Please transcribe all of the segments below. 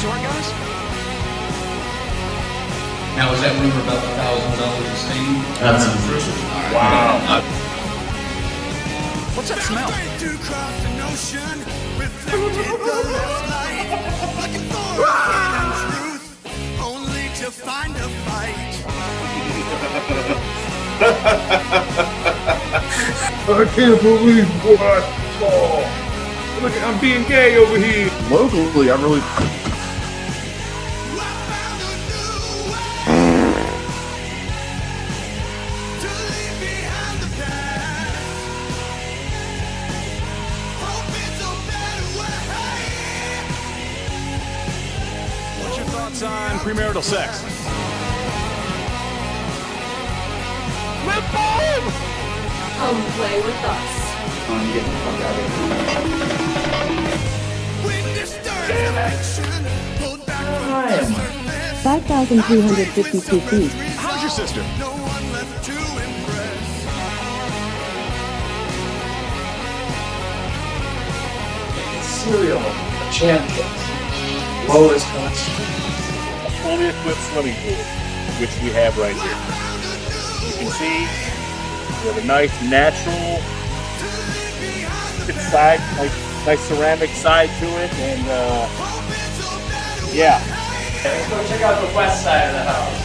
short guys? Now, is that rumor about the $1,000 a stain? That's true. Wow. What's that smell? I can't believe what I saw. Look, I'm being gay over here. Locally, I really. What's your thoughts on premarital sex? Come play with us. I'm getting the fuck out of here. 5,352 feet. How's your sister? Cereal champions. Lowest cost. 20th-foot swimming pool, which we have right here. You can see we have a nice natural side, nice ceramic side to it, and yeah. Let's go check out the west side of the house.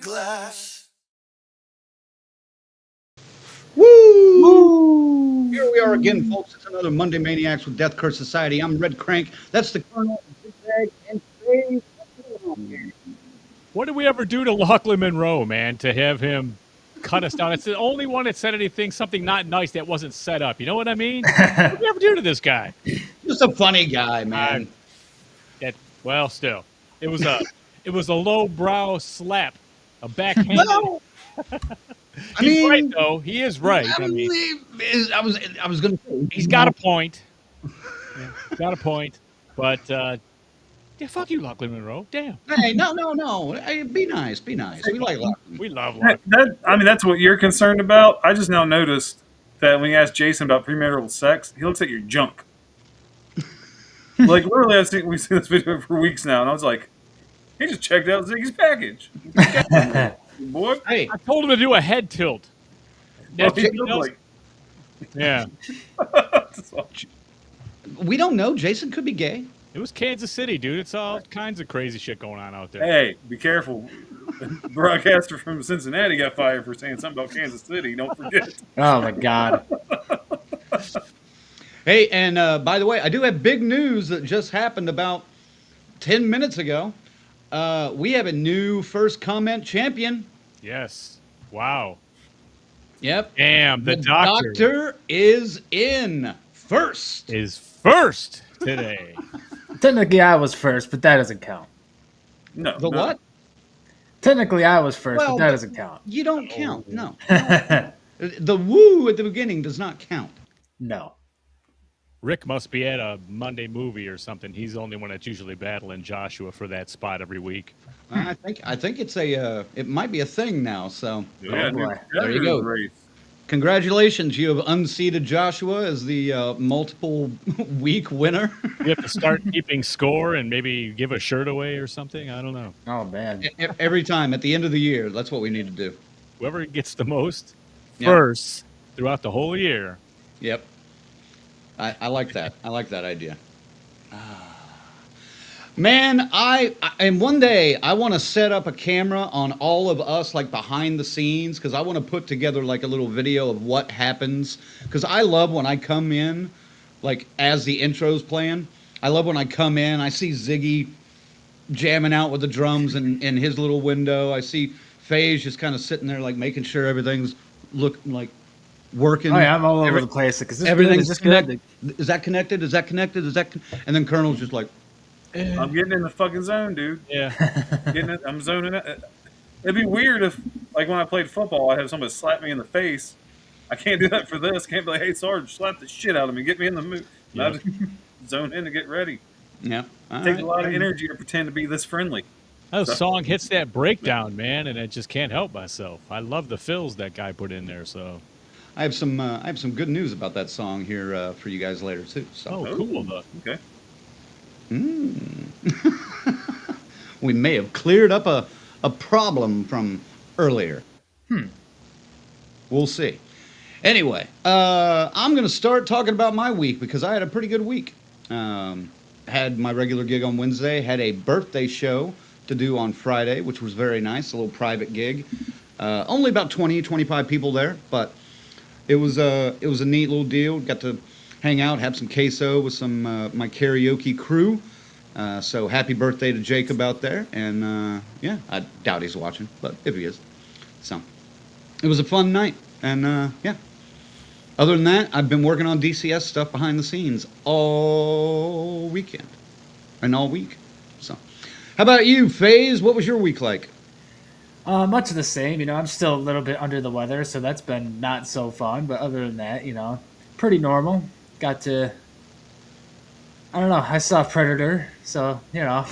Glass. Woo! Here we are again, folks. It's another Monday Maniacs with Death Curse Society. I'm Red Crank. That's the Colonel, Big Bag, and Dave. What did we ever do to Lachlan Monroe, man, to have him cut us down? It's the only one that said anything, something not nice that wasn't set up. You know what I mean? What did we ever do to this guy? Just a funny guy, man. Well, still, it was a low-brow slap, a backhand. Well, He's right, though. He is right. I was going to say. He's got a point. Yeah, got a point. But, yeah, fuck you, Lachlan Monroe. Damn. Hey, no. Hey, be nice. We like Lachlan. We love Lachlan. That's what you're concerned about. I just now noticed that when you ask Jason about premarital sex, he looks at your junk. Like, literally, we've seen this video for weeks now, and I was like, he just checked out Ziggy's package. Boy. Hey, I told him to do a head tilt. Yeah. We don't know. Jason could be gay. It was Kansas City, dude. It's all kinds of crazy shit going on out there. Hey, be careful. The broadcaster from Cincinnati got fired for saying something about Kansas City. Don't forget. Oh, my God. Hey, and by the way, I do have big news that just happened about 10 minutes ago. We have a new first comment champion. Yes. Wow. Yep. Damn, the doctor is in first. Is first today. Technically, I was first, but that doesn't count. No. What? Technically, I was first, but that doesn't count. You don't count. No. The woo at the beginning does not count. No. Rick must be at a Monday movie or something. He's the only one that's usually battling Joshua for that spot every week. I think it's it might be a thing now. So Yeah, there you go. Race. Congratulations, you have unseated Joshua as the multiple week winner. You have to start keeping score and maybe give a shirt away or something. I don't know. Oh, man. Every time at the end of the year, that's what we need to do. Whoever gets the most first throughout the whole year. Yep. I like that. I like that idea. Man, and one day I want to set up a camera on all of us, like behind the scenes, because I want to put together like a little video of what happens. Because I love when I come in, like as the intro's playing. I love when I come in, I see Ziggy jamming out with the drums in his little window. I see FaZe just kind of sitting there, like making sure everything's working. Oh yeah, I'm all over the place because Everything's just connected. good. Is that connected? Is that connected? And then Colonel's just like, I'm getting in the fucking zone, dude. Yeah. I'm zoning out. It'd be weird if, like, when I played football, I'd have somebody slap me in the face. I can't do that for this. I can't be like, hey, Sarge, slap the shit out of me. Get me in the mood. Yeah. I just zone in to get ready. yeah. It takes a lot of energy to pretend to be this friendly. That song hits that breakdown, man, and I just can't help myself. I love the fills that guy put in there. So. I have some good news about that song here for you guys later too. So. Oh, cool. Though. Okay. We may have cleared up a problem from earlier. We'll see. Anyway, I'm going to start talking about my week because I had a pretty good week. Had my regular gig on Wednesday, had a birthday show to do on Friday, which was very nice, a little private gig. Only about 20, 25 people there, but it was a neat little deal. Got to hang out, have some queso with some my karaoke crew. So happy birthday to Jacob out there. And yeah, I doubt he's watching, but if he is. So it was a fun night. And yeah. Other than that, I've been working on DCS stuff behind the scenes all weekend and all week. So how about you, FaZe? What was your week like? Much of the same. I'm still a little bit under the weather, so that's been not so fun. But other than that, pretty normal. Got to, I don't know, I saw Predator, so, I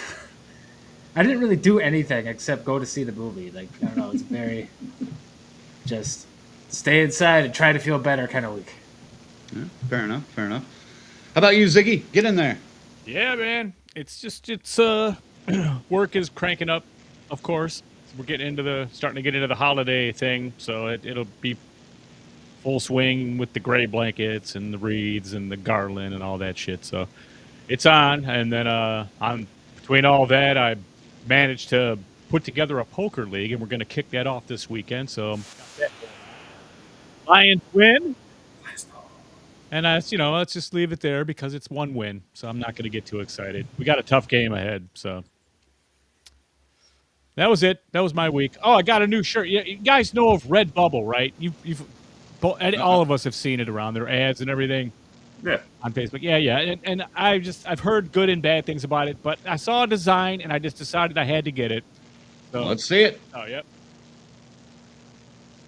didn't really do anything except go to see the movie. Like, I don't know, it's very just stay inside and try to feel better kind of week. Yeah, fair enough. How about you, Ziggy? Get in there. Yeah, man. It's work is cranking up, of course. We're starting to get into the holiday thing, so it'll be full swing with the gray blankets and the wreaths and the garland and all that shit. So it's on, and then between all that, I managed to put together a poker league, and we're going to kick that off this weekend. So Lions win, and let's just leave it there because it's one win. So I'm not going to get too excited. We got a tough game ahead, so. That was it. That was my week. Oh, I got a new shirt. You guys know of Redbubble, right? All of us have seen it around their ads and everything. Yeah. On Facebook. Yeah. And I've heard good and bad things about it, but I saw a design and I just decided I had to get it. So, let's see it. Oh, yep.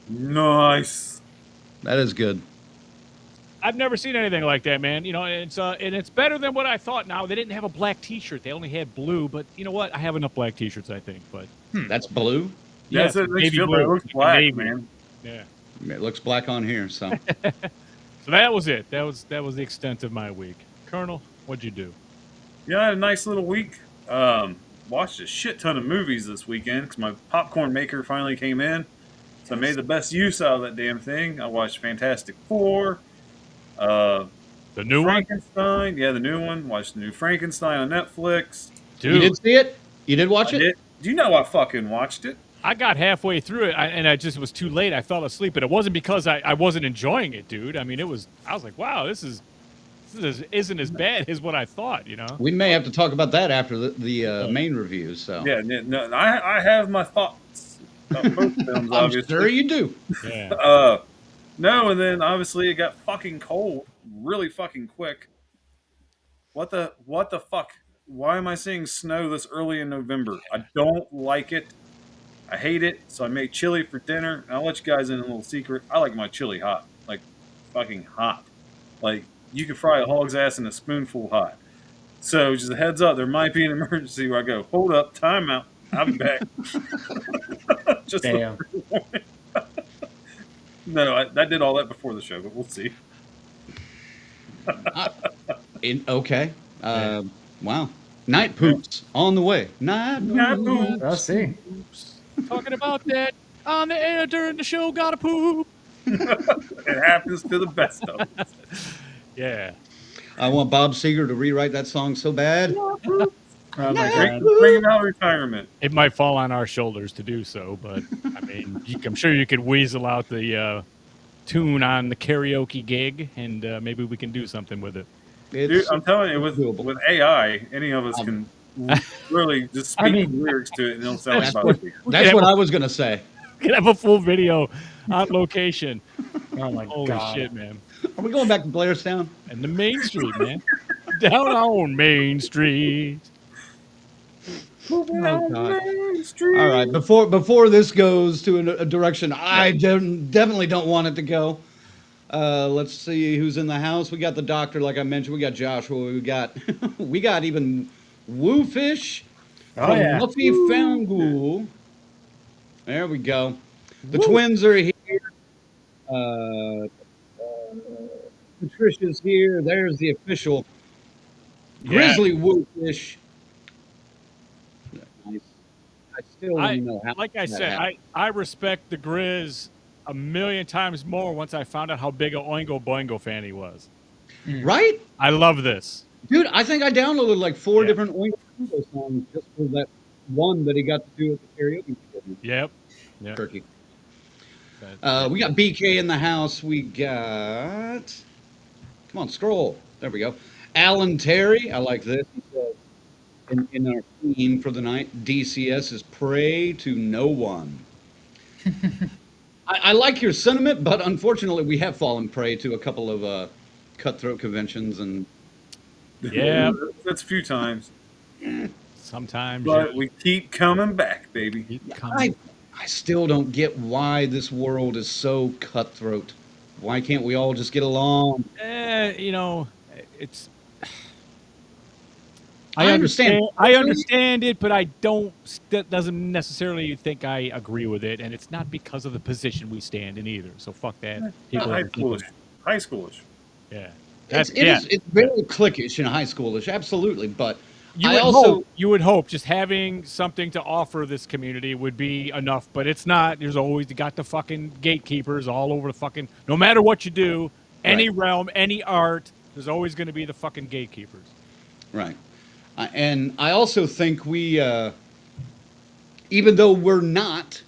Nice. That is good. I've never seen anything like that, man. It's better than what I thought. Now they didn't have a black T-shirt; they only had blue. But you know what? I have enough black T-shirts, I think. But that's blue. Yeah, it makes you feel like it looks black, navy. Man. Yeah, it looks black on here. So, so that was it. That was the extent of my week. Colonel, what'd you do? Yeah, I had a nice little week. Watched a shit ton of movies this weekend because my popcorn maker finally came in, so I made the best use out of that damn thing. I watched Fantastic Four. The new Frankenstein, yeah, the new one. Watched the new Frankenstein on Netflix. Dude. You did see it? You did watch it? Do you know I fucking watched it? I got halfway through it, and I just was too late. I fell asleep, but it wasn't because I wasn't enjoying it, dude. I mean, I was like, wow, this isn't as bad as what I thought, We may have to talk about that after the main review. So yeah, no, I have my thoughts about both films. I'm sure you do. Yeah. No, and then obviously it got fucking cold really fucking quick. What the fuck? Why am I seeing snow this early in November? I don't like it. I hate it. So I made chili for dinner. And I'll let you guys in a little secret. I like my chili hot. Like fucking hot. Like you can fry a hog's ass in a spoonful hot. So just a heads up, there might be an emergency where I go, hold up, time out. I'll be back. Just damn. No, I did all that before the show, but we'll see. Okay. Wow. Night poops on the way. Night poops. I'll see. Talking about that on the air during the show, gotta poop. It happens to the best of us. Yeah. I want Bob Seger to rewrite that song so bad. Oh my Bring, god. bring him out of retirement. It might fall on our shoulders to do so, but I mean, I'm sure you could weasel out the tune on the karaoke gig, and maybe we can do something with it. Dude, I'm telling you, doable. with AI, any of us can really just speak I mean- the lyrics to it, and it'll sound That's like what, Bobby. that's what I was going to say. We could have a full video on location. Oh my Holy god. shit, man! Are we going back to Blairstown? And the Main Street, man, down on Main Street. Oh, God. All right, before this goes to a direction I definitely don't want it to go. Let's see who's in the house. We got the doctor, like I mentioned. We got Joshua. We got we got even Woofish from yeah. Muffy Fangool. There we go. The twins are here. Patricia's here. There's the official Grizzly Woofish. Nice. I still don't know how. Like I that said, happened. I respect the Grizz a million times more once I found out how big a Oingo Boingo fan he was. Right? I love this. Dude, I think I downloaded like 4 different Oingo Boingo songs just for that one that he got to do at the karaoke performance. Yep. Turkey. We got BK in the house. We got... Come on, scroll. There we go. Alan Terry. I like this. He says, in our theme for the night, DCS is pray to no one. I like your sentiment, but unfortunately we have fallen prey to a couple of cutthroat conventions and... Yeah. That's a few times. Sometimes. But we keep coming back, baby. I still don't get why this world is so cutthroat. Why can't we all just get along? You know, it's. I understand. I understand it, but I don't. That doesn't necessarily think I agree with it, and it's not because of the position we stand in either. So fuck that. High schoolish. Yeah. It's very cliquish and high schoolish, absolutely. But you would hope just having something to offer this community would be enough, but it's not. There's always you got the fucking gatekeepers all over the fucking. No matter what you do, any realm, any art, there's always going to be the fucking gatekeepers. Right. And I also think we, even though we're not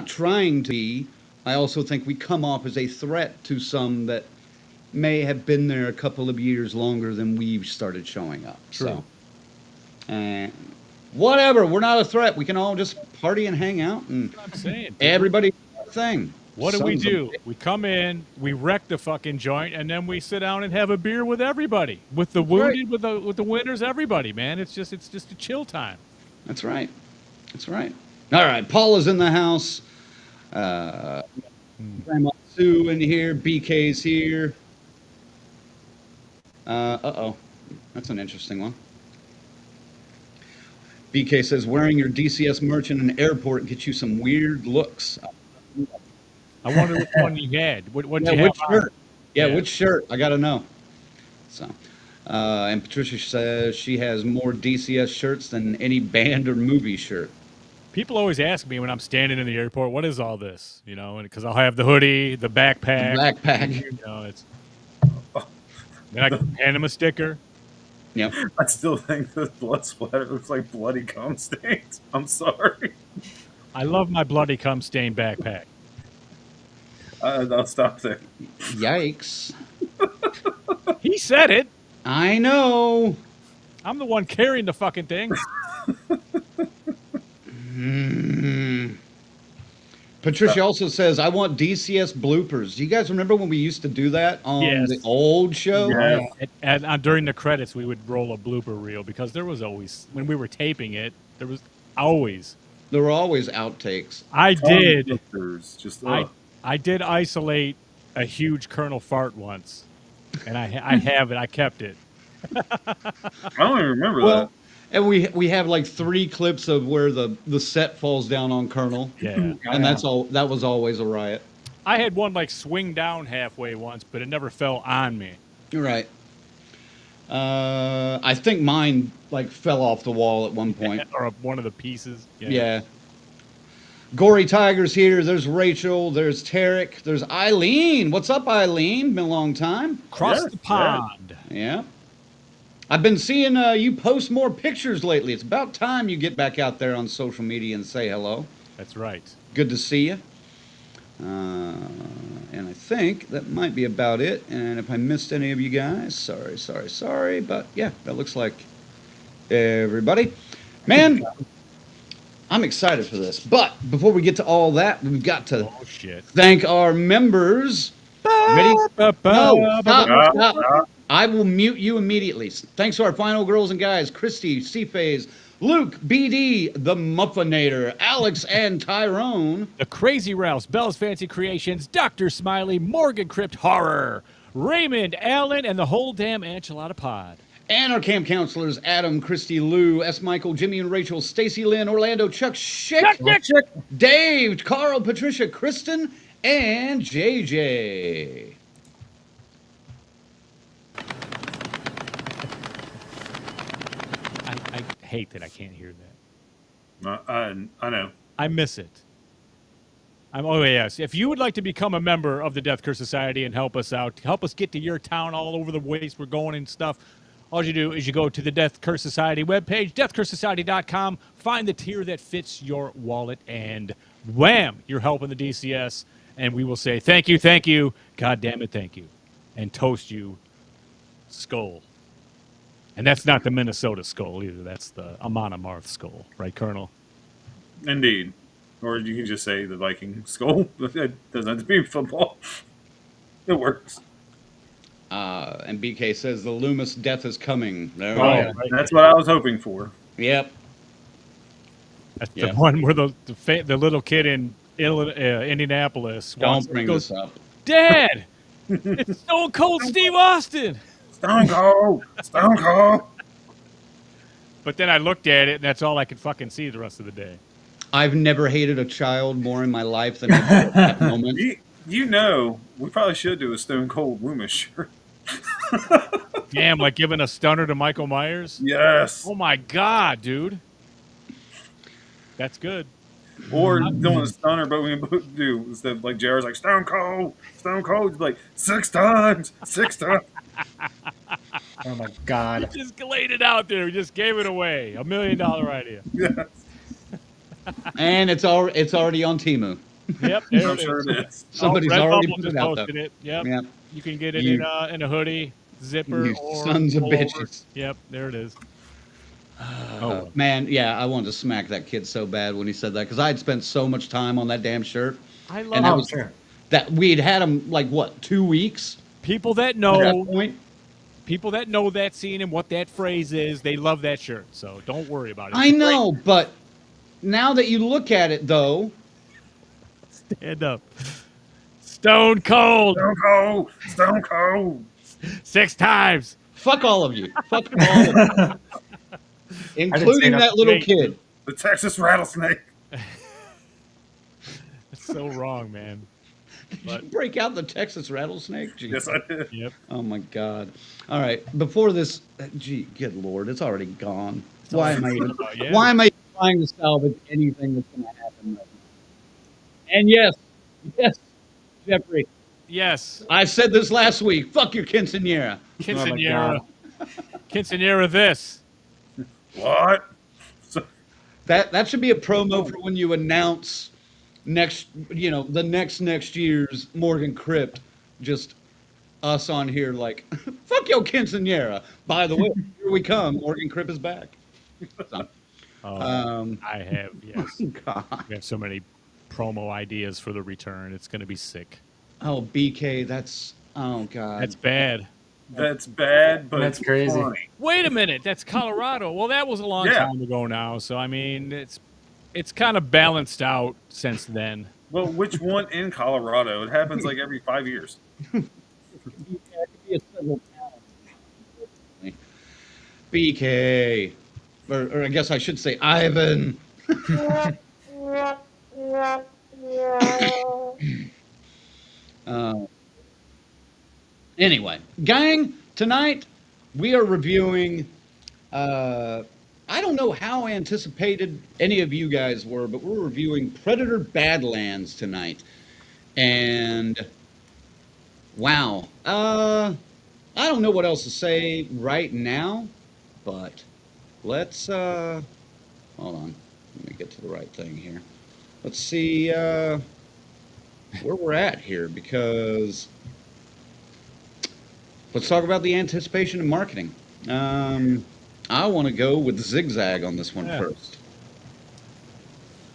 trying to be, I also think we come off as a threat to some that may have been there a couple of years longer than we've started showing up. True. So, whatever, we're not a threat. We can all just party and hang out, and I'm saying, everybody does their thing. What do we do? We come in, we wreck the fucking joint, and then we sit down and have a beer with everybody, with the wounded, with the winners, everybody. Man, it's just a chill time. That's right. That's right. All right, Paula's in the house. Grandma Sue in here. BK's here. That's an interesting one. BK says, wearing your DCS merch in an airport gets you some weird looks. I wonder which one you had. What you have which shirt? on? Yeah, which shirt? I got to know. So, and Patricia says she has more DCS shirts than any band or movie shirt. People always ask me when I'm standing in the airport, what is all this? You know, because I'll have the hoodie, the backpack. You know, it's. Then I can hand them a sticker. Yep. I still think the blood splatter looks like bloody cum stains. I'm sorry. I love my bloody cum stain backpack. I'll stop there. Yikes. He said it. I know. I'm the one carrying the fucking thing. Patricia also says, I want DCS bloopers. Do you guys remember when we used to do that on the old show? Yeah. And during the credits, we would roll a blooper reel because there was always, when we were taping it, there were always outtakes. I did. Just, I did isolate a huge Colonel fart once, and I have it. I kept it. I don't even remember that. And we have like 3 clips of where the set falls down on Colonel. Yeah. And that's all. That was always a riot. I had one like swing down halfway once, but it never fell on me. You're right. I think mine like fell off the wall at one point. Or one of the pieces. Yeah. Gory Tiger's here. There's Rachel. There's Tarek. There's Eileen. What's up, Eileen? Been a long time. Across the pond. Yeah. I've been seeing you post more pictures lately. It's about time you get back out there on social media and say hello. That's right. Good to see you. And I think that might be about it. And if I missed any of you guys, sorry. But yeah, that looks like everybody. Man, I'm excited for this. But before we get to all that, we've got to thank our members. Ready? No, stop. I will mute you immediately. Thanks to our final girls and guys, Christy, C-Phase, Luke, BD, the Muffinator, Alex, and Tyrone. The Crazy Rouse, Bell's Fancy Creations, Dr. Smiley, Morgan Crypt Horror, Raymond, Allen, and the whole damn enchilada pod. And our camp counselors, Adam, Christy, Lou, S. Michael, Jimmy and Rachel, Stacy Lynn, Orlando, Chuck, Schick, Dave, Carl, Patricia, Kristen, and JJ. I hate that I can't hear that. I know. I miss it. Oh, yes. If you would like to become a member of the Death Curse Society and help us out, help us get to your town all over the ways we're going and stuff, all you do is you go to the Death Curse Society webpage, deathcursesociety.com, find the tier that fits your wallet, and wham, you're helping the DCS, and we will say thank you, God damn it, thank you, and toast you, skull. And that's not the Minnesota skull either. That's the Amon Amarth skull, right, Colonel? Indeed. Or you can just say the Viking skull. It doesn't have to be football. It works. And BK says the Loomis death is coming. Right. That's what I was hoping for. Yep. That's the one where the little kid in Indianapolis Don't bring this up. Dad, it's Stone Cold Steve Austin. Stone Cold. But then I looked at it, and that's all I could fucking see the rest of the day. I've never hated a child more in my life than at that moment. You know, we probably should do a Stone Cold Loomis shirt. Damn, like giving a stunner to Michael Myers? Yes. Oh, my God, dude. That's good. Or doing a stunner, but we can do instead of like JR's like Stone Cold, like 6 times. Oh my God! We just laid it out there. We just gave it away. $1 million idea. Yes. And it's already on Temu. Yep, there it is. Somebody's already put it out there. It. Yep. Yep. You can get it in a hoodie, zipper, You or sons of pullover. bitches. Yep, there it is. Man, yeah, I wanted to smack that kid so bad when he said that because I had spent so much time on that damn shirt. I love and that was that we'd had him like what 2 weeks. People that At know that point, people that know that scene and what that phrase is, they love that shirt. So don't worry about it. I know, but now that you look at it, though, Stand up. Stone Cold. Stone Cold. 6 times. fuck all of you. Fuck all of you. Including that little kid. The Texas rattlesnake. That's so wrong, man. Did you break out the Texas rattlesnake? Gee. Yes, I did. Yep. Oh my God! All right, before this, good Lord, it's already gone. Why am I even? Yeah. Why am I trying to salvage anything that's going to happen right now? And yes, Jeffrey. Yes. I said this last week. Fuck your quinceanera. Quinceanera. Quinceanera this. What? That should be a promo for when you announce the next year's Morgan Crypt. Just us on here like, fuck your quinceanera. By the way, here we come. Morgan Crypt is back. So, I have, yes. God. We have so many promo ideas for the return. It's going to be sick. Oh, BK, oh God. That's bad. That's bad, but That's it's crazy. funny. Wait a minute. That's Colorado. Well, that was a long time ago now. So, I mean, it's kind of balanced out since then. Well, which one in Colorado? It happens like every 5 years. BK. Or I guess I should say Ivan. Anyway, gang, tonight we are reviewing. I don't know how anticipated any of you guys were, but we're reviewing Predator Badlands tonight. And wow, I don't know what else to say right now. but let's hold on. Let me get to the right thing here. Let's see where we're at here, because let's talk about the anticipation and marketing. I want to go with Zigzag on this one first.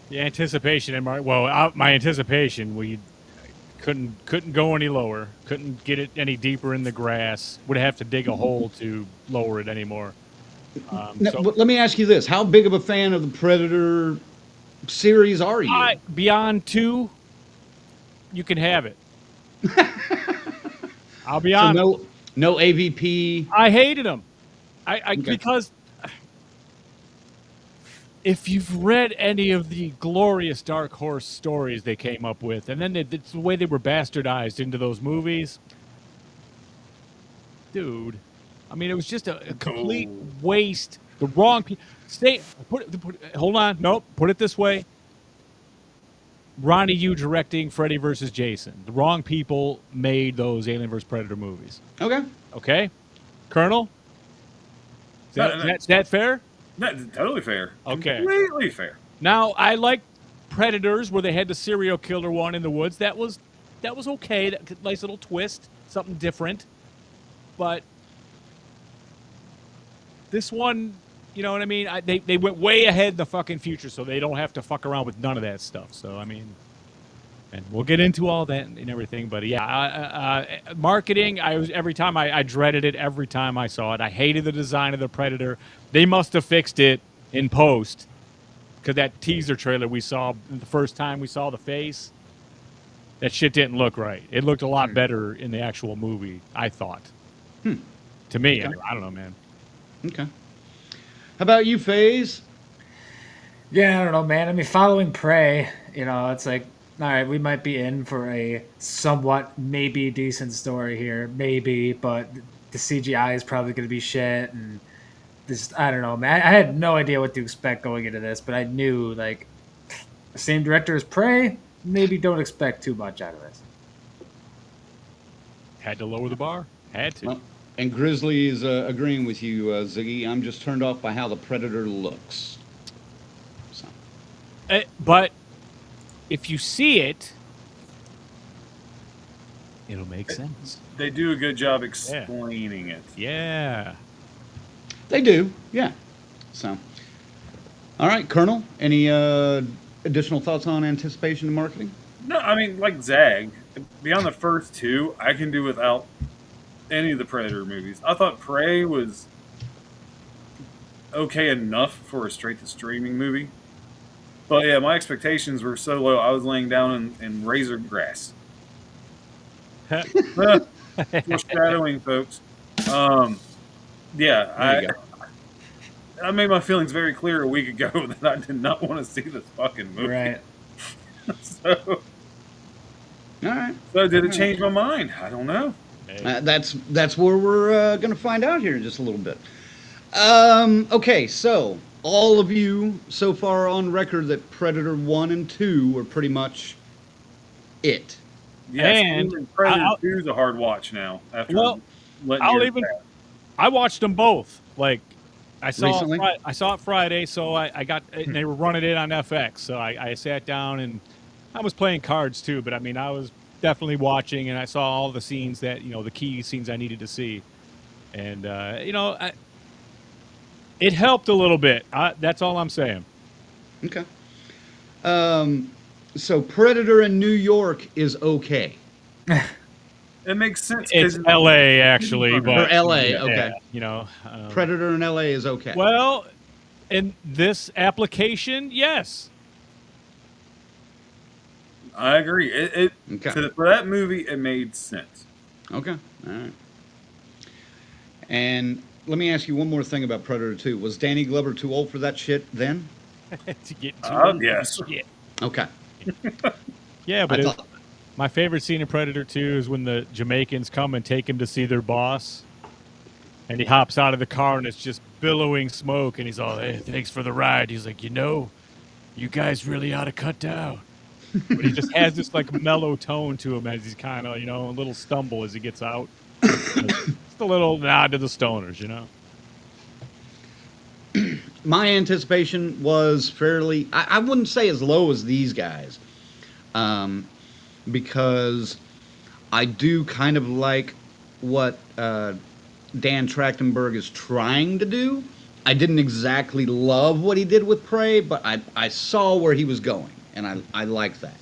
The anticipation and my anticipation, we couldn't go any lower. Couldn't get it any deeper in the grass. Would have to dig a hole to lower it anymore. Now, but let me ask you this: how big of a fan of the Predator series are you? Beyond 2, you can have it. I'll be honest. So no AVP. I hated them. Because if you've read any of the glorious Dark Horse stories they came up with, and then it's the way they were bastardized into those movies, dude. I mean, it was just a complete waste. The wrong people. Hold on. Nope. Put it this way. Ronnie Yu directing Freddy vs. Jason. The wrong people made those Alien vs. Predator movies. Okay? Colonel? Is that fair? That's totally fair. Okay. Completely fair. Now, I like Predators, where they had the serial killer one in the woods. That was okay. Nice little twist. Something different. But this one, you know what I mean? They went way ahead in the fucking future, so they don't have to fuck around with none of that stuff. So, I mean, and we'll get into all that and everything. But, yeah, marketing, every time I dreaded it every time I saw it. I hated the design of the Predator. They must have fixed it in post, because that teaser trailer we saw the first time we saw the face, that shit didn't look right. It looked a lot better in the actual movie, I thought. To me, okay. I don't know, man. Okay. How about you, FaZe? Yeah, I don't know, man. I mean, following Prey, it's like, all right, we might be in for a somewhat maybe decent story here, maybe, but the CGI is probably going to be shit, and this, I don't know, man. I had no idea what to expect going into this, but I knew, like, the same director as Prey, maybe don't expect too much out of this. Had to lower the bar. Had to. Well, and Grizzly is agreeing with you, Ziggy. I'm just turned off by how the Predator looks. So. But if you see it, it'll make sense. They do a good job explaining it. Yeah. They do, yeah. So, all right, Colonel, any additional thoughts on anticipation and marketing? No, I mean, like Zag, beyond the first 2, I can do without any of the Predator movies. I thought Prey was okay enough for a straight-to-streaming movie. But yeah, my expectations were so low, I was laying down in razor grass. Foreshadowing, folks. Yeah, I made my feelings very clear a week ago that I did not want to see this fucking movie. Right. So, all right. So did it change my mind? I don't know. That's where we're going to find out here in just a little bit. Okay, so all of you so far on record that Predator 1 and 2 were pretty much it. Yes, and Predator 2 is a hard watch now. After I watched them both. Like, I saw it Friday, so I got and they were running it on FX. So I sat down and I was playing cards too. But I mean, I was definitely watching, and I saw all the scenes that the key scenes I needed to see, and it helped a little bit. That's all I'm saying. Okay. So Predator in New York is okay. It makes sense. It's L.A. actually, but or L.A. Okay. Predator in L.A. is okay. Well, in this application, yes. I agree. For that movie, it made sense. Okay. All right. And let me ask you one more thing about Predator 2. Was Danny Glover too old for that shit then? To get too old yes. for shit. Okay. Yeah, but my favorite scene in Predator 2 is when the Jamaicans come and take him to see their boss. And he hops out of the car and it's just billowing smoke. And he's all, hey, thanks for the ride. He's like, you guys really ought to cut down. But he just has this like mellow tone to him as he's kind of, a little stumble as he gets out. Just a little nod to the stoners, my anticipation was fairly, I wouldn't say as low as these guys, because I do kind of like what Dan Trachtenberg is trying to do. I didn't exactly love what he did with Prey, but I saw where he was going, and I like that.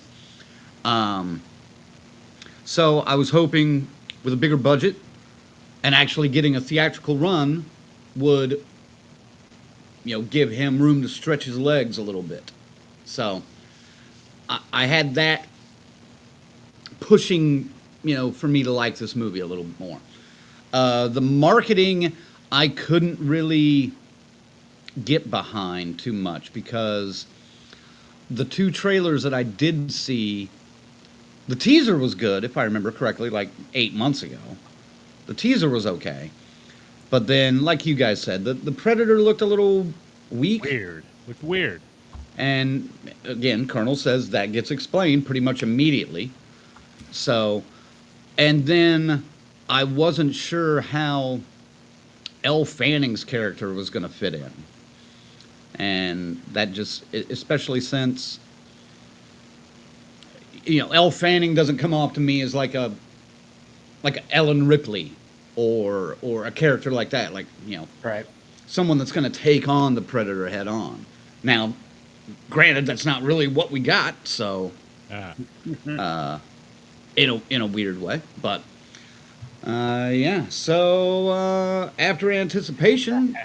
So I was hoping with a bigger budget and actually getting a theatrical run would, give him room to stretch his legs a little bit. So I had that pushing, for me to like this movie a little bit more. The marketing, I couldn't really get behind too much because the two trailers that I did see, the teaser was good, if I remember correctly, like 8 months ago. The teaser was okay. But then, like you guys said, the Predator looked a little weak. Looked weird. And again, Colonel says that gets explained pretty much immediately. So, and then I wasn't sure how Elle Fanning's character was going to fit in. And that just, especially since, Elle Fanning doesn't come off to me as like a Ellen Ripley or a character like that, Right. someone that's going to take on the Predator head on. Now, granted, that's not really what we got, so in a weird way, but yeah. So after anticipation,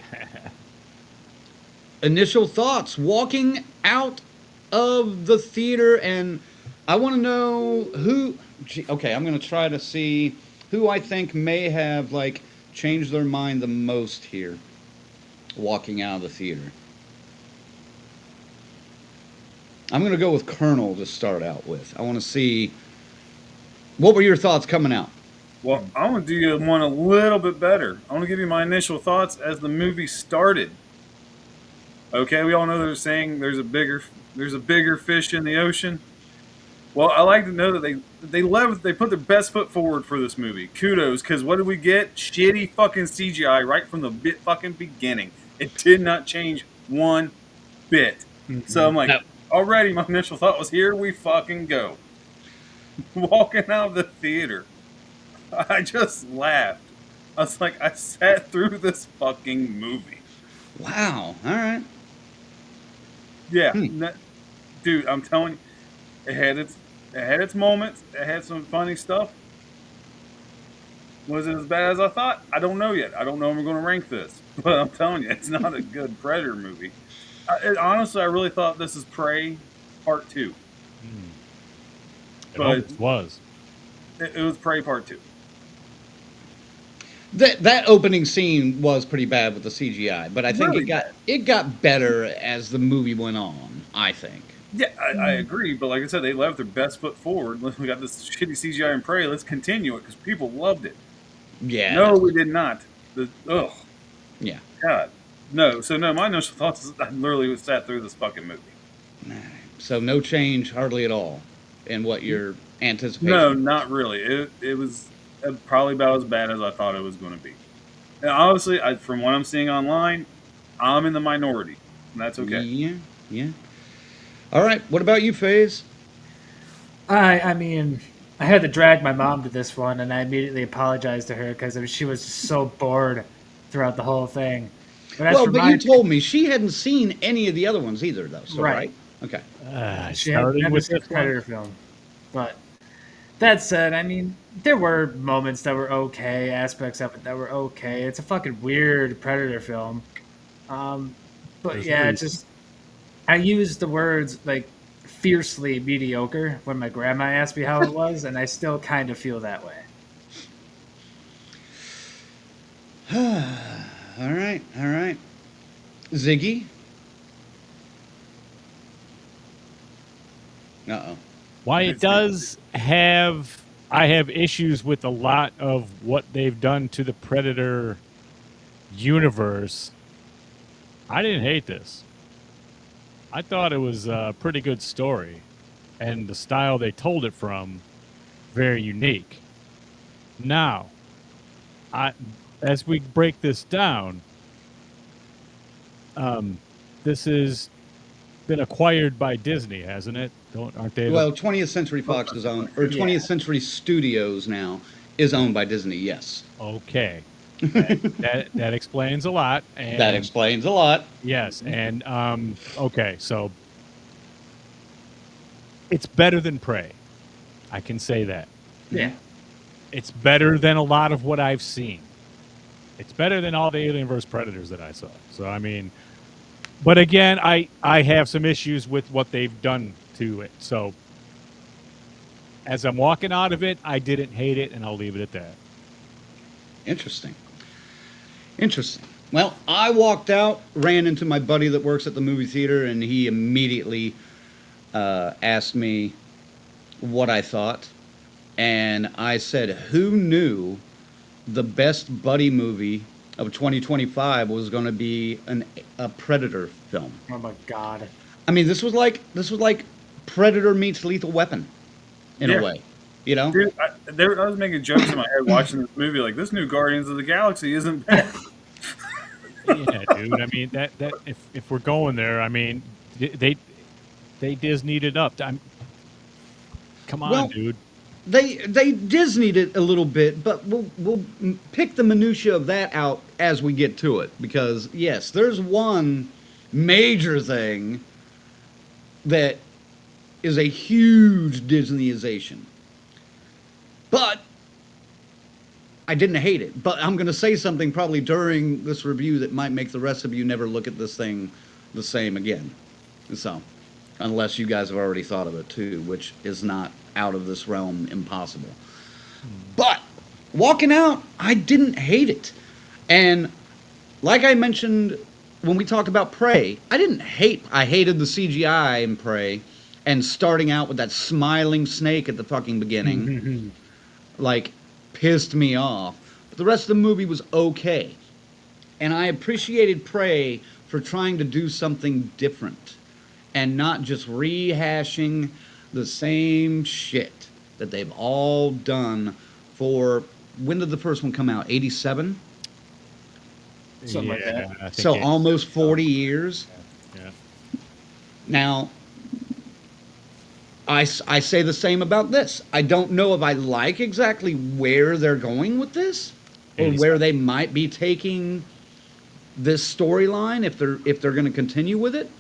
initial thoughts walking out of the theater, and I want to know who. Okay, I'm going to try to see who I think may have changed their mind the most here, walking out of the theater. I'm going to go with Colonel to start out with. I want to see, what were your thoughts coming out? Well, I want to do you one a little bit better. I want to give you my initial thoughts as the movie started. Okay, we all know they're saying there's a bigger fish in the ocean. Well, I like to know that they put their best foot forward for this movie. Kudos, because what did we get? Shitty fucking CGI right from the fucking beginning. It did not change one bit. Mm-hmm. So I'm like, already my initial thought was, here we fucking go. Walking out of the theater, I just laughed. I was like, I sat through this fucking movie. Wow. All right. Yeah, dude, I'm telling you, it had its moments. It had some funny stuff. Was it as bad as I thought? I don't know yet. I don't know if we're going to rank this, but I'm telling you, it's not a good Predator movie. Honestly, I really thought this is Prey Part 2. But it was. It was Prey Part 2. That opening scene was pretty bad with the CGI, but I think really it got better as the movie went on, I think. Yeah, I agree, but like I said, they left their best foot forward. We got this shitty CGI in Prey. Let's continue it because people loved it. Yeah. No, we did not. Ugh. Yeah. God. No. So no, my initial thoughts is I literally sat through this fucking movie. So no change hardly at all in what you're anticipating? No, not really. It was probably about as bad as I thought it was going to be. And honestly, from what I'm seeing online, I'm in the minority. And that's okay. Yeah. All right. What about you, FaZe? I mean, I had to drag my mom to this one, and I immediately apologized to her because she was so bored throughout the whole thing. But you told me she hadn't seen any of the other ones either, though. So, right? Okay. She hadn't with this Predator film. But that said, I mean, there were moments that were okay, aspects of it that were okay. It's a fucking weird Predator film. But yeah, I used the words fiercely mediocre when my grandma asked me how it was, and I still kind of feel that way. All right. Ziggy? Uh-oh. Why it does have... I have issues with a lot of what they've done to the Predator universe. I didn't hate this. I thought it was a pretty good story. And the style they told it from, very unique. Now, as we break this down, this has been acquired by Disney, hasn't it? Aren't they? Well, 20th Century Fox is owned, or 20th Century Studios now is owned by Disney. Yes. Okay. That explains a lot. And That explains a lot. yes, and okay, so it's better than Prey. I can say that. Yeah. It's better than a lot of what I've seen. It's better than all the Alien vs. Predators that I saw. So, I mean, but again, I have some issues with what they've done to it. So, as I'm walking out of it, I didn't hate it, and I'll leave it at that. Interesting. Well, I walked out, ran into my buddy that works at the movie theater, and he immediately asked me what I thought. And I said, who knew the best buddy movie of 2025 was going to be a Predator film? Oh my God. I mean, this was like Predator meets Lethal Weapon in a way, you know? Dude, I was making jokes in my head watching this movie, like, this new Guardians of the Galaxy isn't bad. Yeah, dude. I mean, that if we're going there, I mean, they Disney'd it up. Come on, dude. They Disney'd it a little bit, but we'll pick the minutia of that out as we get to it, because yes, there's one major thing that is a huge Disneyization. But I didn't hate it. But I'm going to say something probably during this review that might make the rest of you never look at this thing the same again. So, unless you guys have already thought of it too, which is not out of this realm impossible. But walking out, I didn't hate it. And like I mentioned when we talked about Prey, I hated the CGI in Prey, and starting out with that smiling snake at the fucking beginning, like, pissed me off. But the rest of the movie was okay. And I appreciated Prey for trying to do something different and not just rehashing the same shit that they've all done for, when did the first one come out? 87? Something like that. So almost 40 years. Yeah. Now, I say the same about this. I don't know if I like exactly where they're going with this, or where they might be taking this storyline if they're going to continue with it.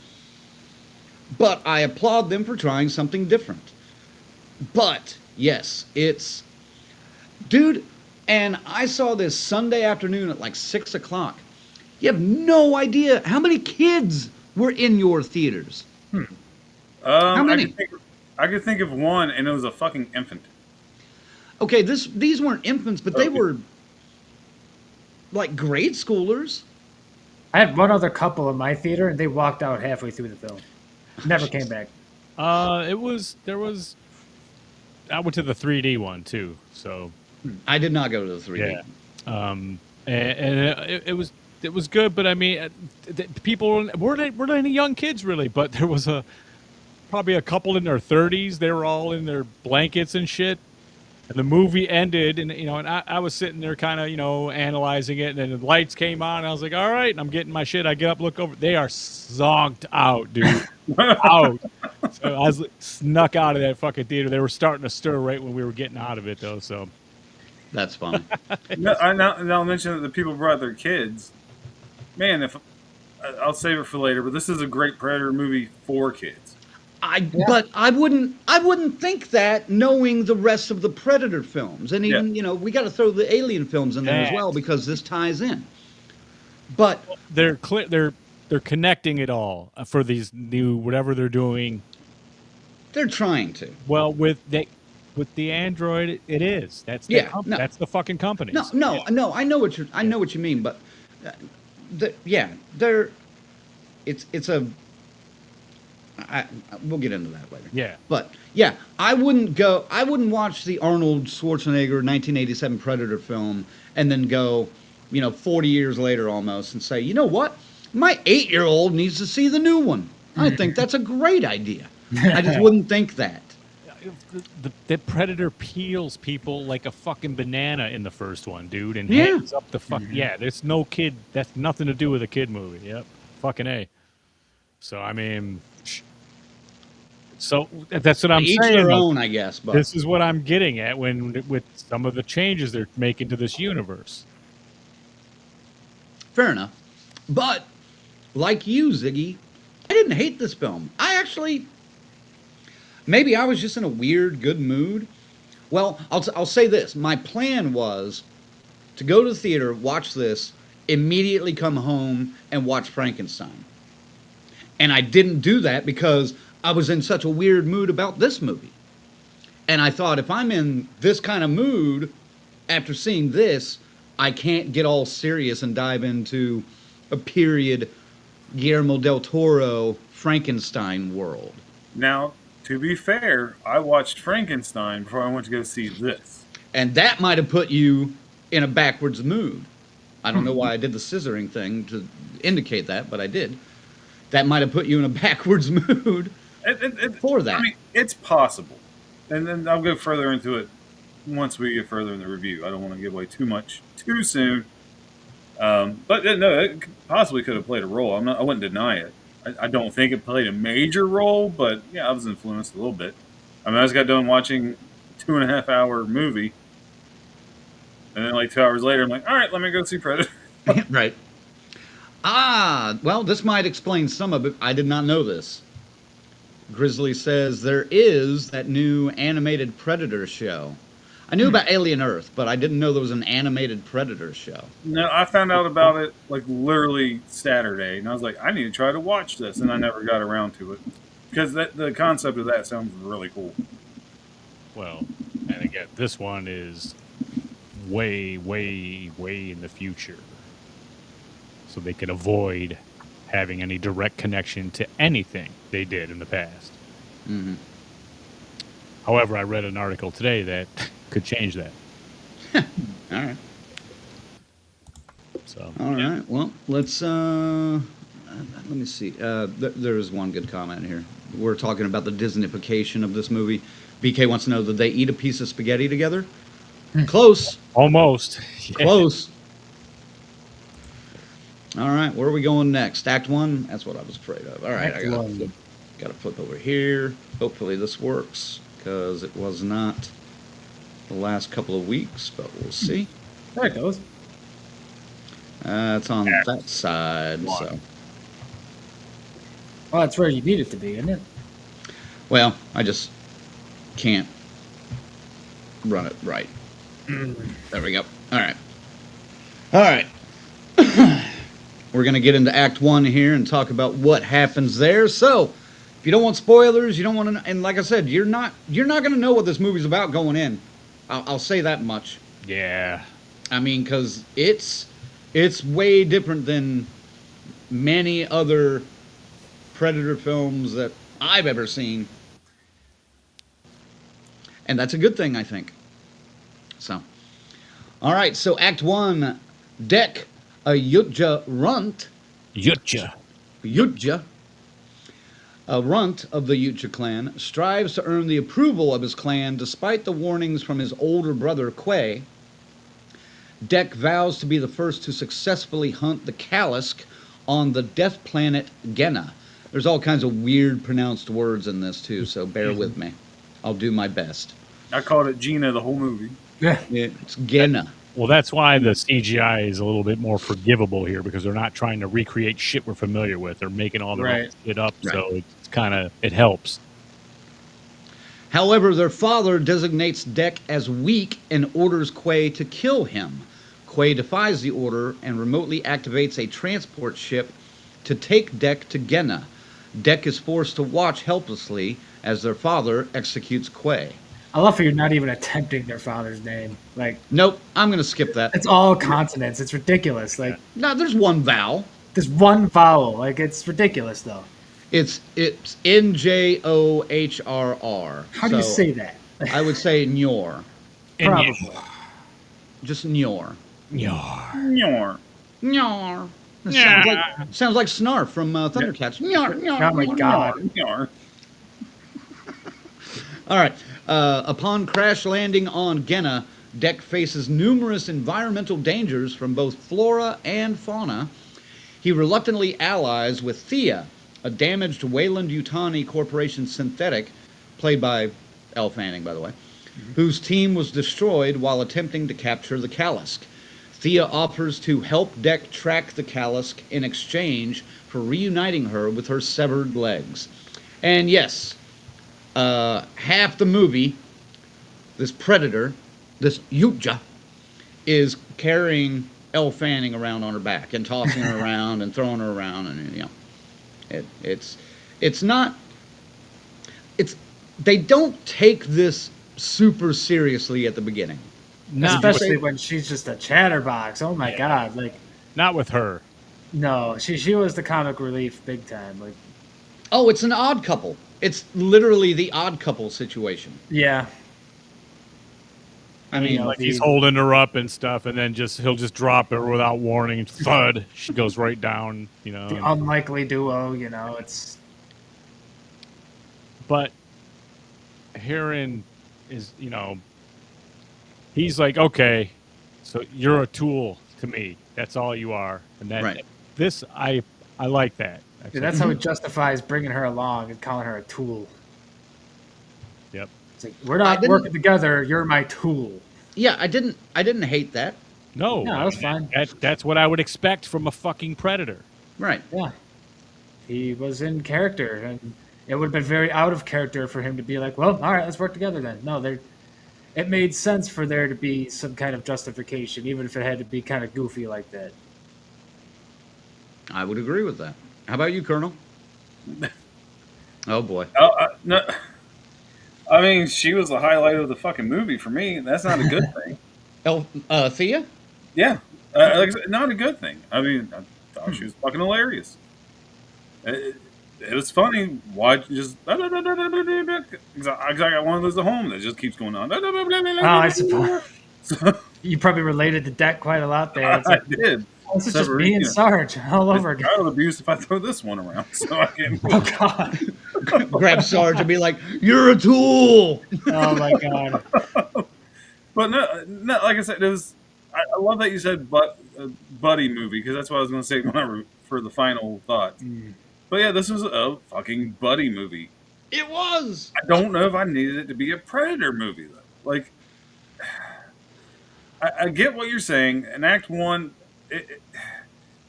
But I applaud them for trying something different. But yes, it's, dude. And I saw this Sunday afternoon at like 6 o'clock. You have no idea how many kids were in your theaters. How many? I could think of one, and it was a fucking infant. Okay, these weren't infants, but they were like grade schoolers. I had one other couple in my theater, and they walked out halfway through the film. Never came back. I went to the 3D one too, so I did not go to the 3D. Yeah. And it was good, but I mean, people weren't any young kids really, but there was probably a couple in their 30s. They were all in their blankets and shit. And the movie ended, and and I was sitting there kind of analyzing it, and then the lights came on, and I was like, all right, and I'm getting my shit. I get up, look over, they are zonked out, dude. Out. So I was snuck out of that fucking theater. They were starting to stir right when we were getting out of it, though. So that's funny. I'll mention that the people brought their kids. Man, if I'll save it for later, but this is a great Predator movie for kids. But I wouldn't think that, knowing the rest of the Predator films, and even we got to throw the Alien films in there as well, because this ties in. But they're connecting it all for these new whatever they're doing. They're trying to. Well, with the Android, it is. That's that's the fucking company. No. I know what you mean, but we'll get into that later. Yeah. But yeah, I wouldn't watch the Arnold Schwarzenegger 1987 Predator film and then go, 40 years later almost, and say, you know what? My 8-year-old needs to see the new one. I think that's a great idea. I just wouldn't think that. The Predator peels people like a fucking banana in the first one, dude, and hangs up the fuck. Yeah, there's no kid. That's nothing to do with a kid movie. Yep. fucking A. So I mean, so that's what I'm Each saying. their like, own, I guess. But this is what I'm getting at with some of the changes they're making to this universe. fair enough. But like you, Ziggy, I didn't hate this film. Maybe I was just in a weird, good mood. Well, I'll say this. My plan was to go to the theater, watch this, immediately come home and watch Frankenstein. And I didn't do that because I was in such a weird mood about this movie. And I thought, if I'm in this kind of mood after seeing this, I can't get all serious and dive into a period Guillermo del Toro Frankenstein world. Now, to be fair, I watched Frankenstein before I went to go see this. And that might have put you in a backwards mood. I don't know why I did the scissoring thing to indicate that, but I did. That might have put you in a backwards mood for that. I mean, it's possible. And then I'll go further into it once we get further in the review. I don't want to give away too much too soon. But no, it possibly could have played a role. I wouldn't deny it. I don't think it played a major role, but yeah, I was influenced a little bit. I mean, I just got done watching a 2.5-hour movie. And then like 2 hours later, I'm like, all right, let me go see Predator. Right. Well, this might explain some of it. I did not know this. Grizzly says there is that new animated Predator show. I knew about Alien Earth, but I didn't know there was an animated Predator show. No, I found out about it like literally Saturday, and I was like, I need to try to watch this, and I never got around to it because the concept of that sounds really cool. Well, and again, this one is way, way, way in the future, so they could avoid having any direct connection to anything they did in the past. Mm-hmm. However, I read an article today that could change that. All right. So. All right. Well, let's let me see. There is one good comment here. We're talking about the Disneyfication of this movie. BK wants to know, did they eat a piece of spaghetti together? Close. Almost. Yeah. Close. All right. Where are we going next? Act 1? That's what I was afraid of. All right. I got to flip over here. Hopefully this works, because it was not the last couple of weeks, but we'll see. There it goes. It's on that side, so. Well, that's where you need it to be, isn't it? Well, I just can't run it right. There we go. All right. All right. We're going to get into Act 1 here and talk about what happens there. So, if you don't want spoilers, you don't want to, and like I said, you're not going to know what this movie's about going in. I'll say that much. Yeah. I mean, because it's way different than many other Predator films that I've ever seen. And that's a good thing, I think. So, all right. So, Act 1, Dek, a Yutja runt. Yutja. A runt of the Yutja clan strives to earn the approval of his clan despite the warnings from his older brother, Quay. Dek vows to be the first to successfully hunt the Kalisk on the death planet Genna. There's all kinds of weird pronounced words in this, too, so bear with me. I'll do my best. I called it Gina the whole movie. Yeah. It's Genna. Well, that's why the CGI is a little bit more forgivable here, because they're not trying to recreate shit we're familiar with. They're making all their own shit up, so it's kind of, it helps. However, their father designates Dek as weak and orders Quay to kill him. Quay defies the order and remotely activates a transport ship to take Dek to Genna. Dek is forced to watch helplessly as their father executes Quay. I love how you're not even attempting their father's name. Like, nope, I'm going to skip that. It's all consonants. It's ridiculous. Like, no, there's one vowel. There's one vowel. Like, it's ridiculous, though. It's Njohrr. How do you say that? I would say Nyor. Probably. Just Nyor. Nyor. Nyor. Sounds like Snarf from Thundercats. Nyor, oh my God. Nyor. All right. Upon crash landing on Genna, Dek faces numerous environmental dangers from both flora and fauna. he reluctantly allies with Thea, a damaged Wayland-Yutani Corporation synthetic, played by Elle Fanning, by the way, whose team was destroyed while attempting to capture the Callisk. Thea offers to help Deck track the Callisk in exchange for reuniting her with her severed legs. And yes, half the movie, this Predator, this Yuja, is carrying Elle Fanning around on her back and tossing her around and throwing her around, and you know, it's not. They don't take this super seriously at the beginning. Especially when she's just a chatterbox. Oh my god! Like, not with her. No, she was the comic relief big time. Like, oh, it's an odd couple. It's literally the odd couple situation. Yeah. I mean, like he's holding her up and stuff, and then he'll just drop her without warning. Thud. She goes right down. You know, the unlikely duo. You know, it's. But Heron is, you know, he's like, okay, so you're a tool to me. That's all you are, and that right. This I like that. Yeah, that's how he justifies bringing her along and calling her a tool. Yep. It's like, we're not working together. You're my tool. Yeah, I didn't hate that. No, that was fine. That's what I would expect from a fucking Predator. Right. Yeah. He was in character, and it would have been very out of character for him to be like, well, all right, let's work together then. No, it made sense for there to be some kind of justification, even if it had to be kind of goofy like that. I would agree with that. How about you, Colonel? Oh, boy. No. I mean, she was the highlight of the fucking movie for me. That's not a good thing. Thea? Yeah. Like I said, not a good thing. I mean, I thought she was fucking hilarious. It was funny. Why just... Because I got one of those at home that just keeps going on. Oh, I suppose. You probably related to Deck quite a lot there. It's like, I did. This is just me and Sarge all over again. Child abuse if I throw this one around. So I can't. Oh, God. Grab Sarge and be like, you're a tool. Oh, my God. But no, like I said, it was. I love that you said buddy movie, because that's what I was going to say for the final thought. But yeah, this was a fucking buddy movie. It was. I don't know if I needed it to be a Predator movie, though. Like, I get what you're saying. In Act 1,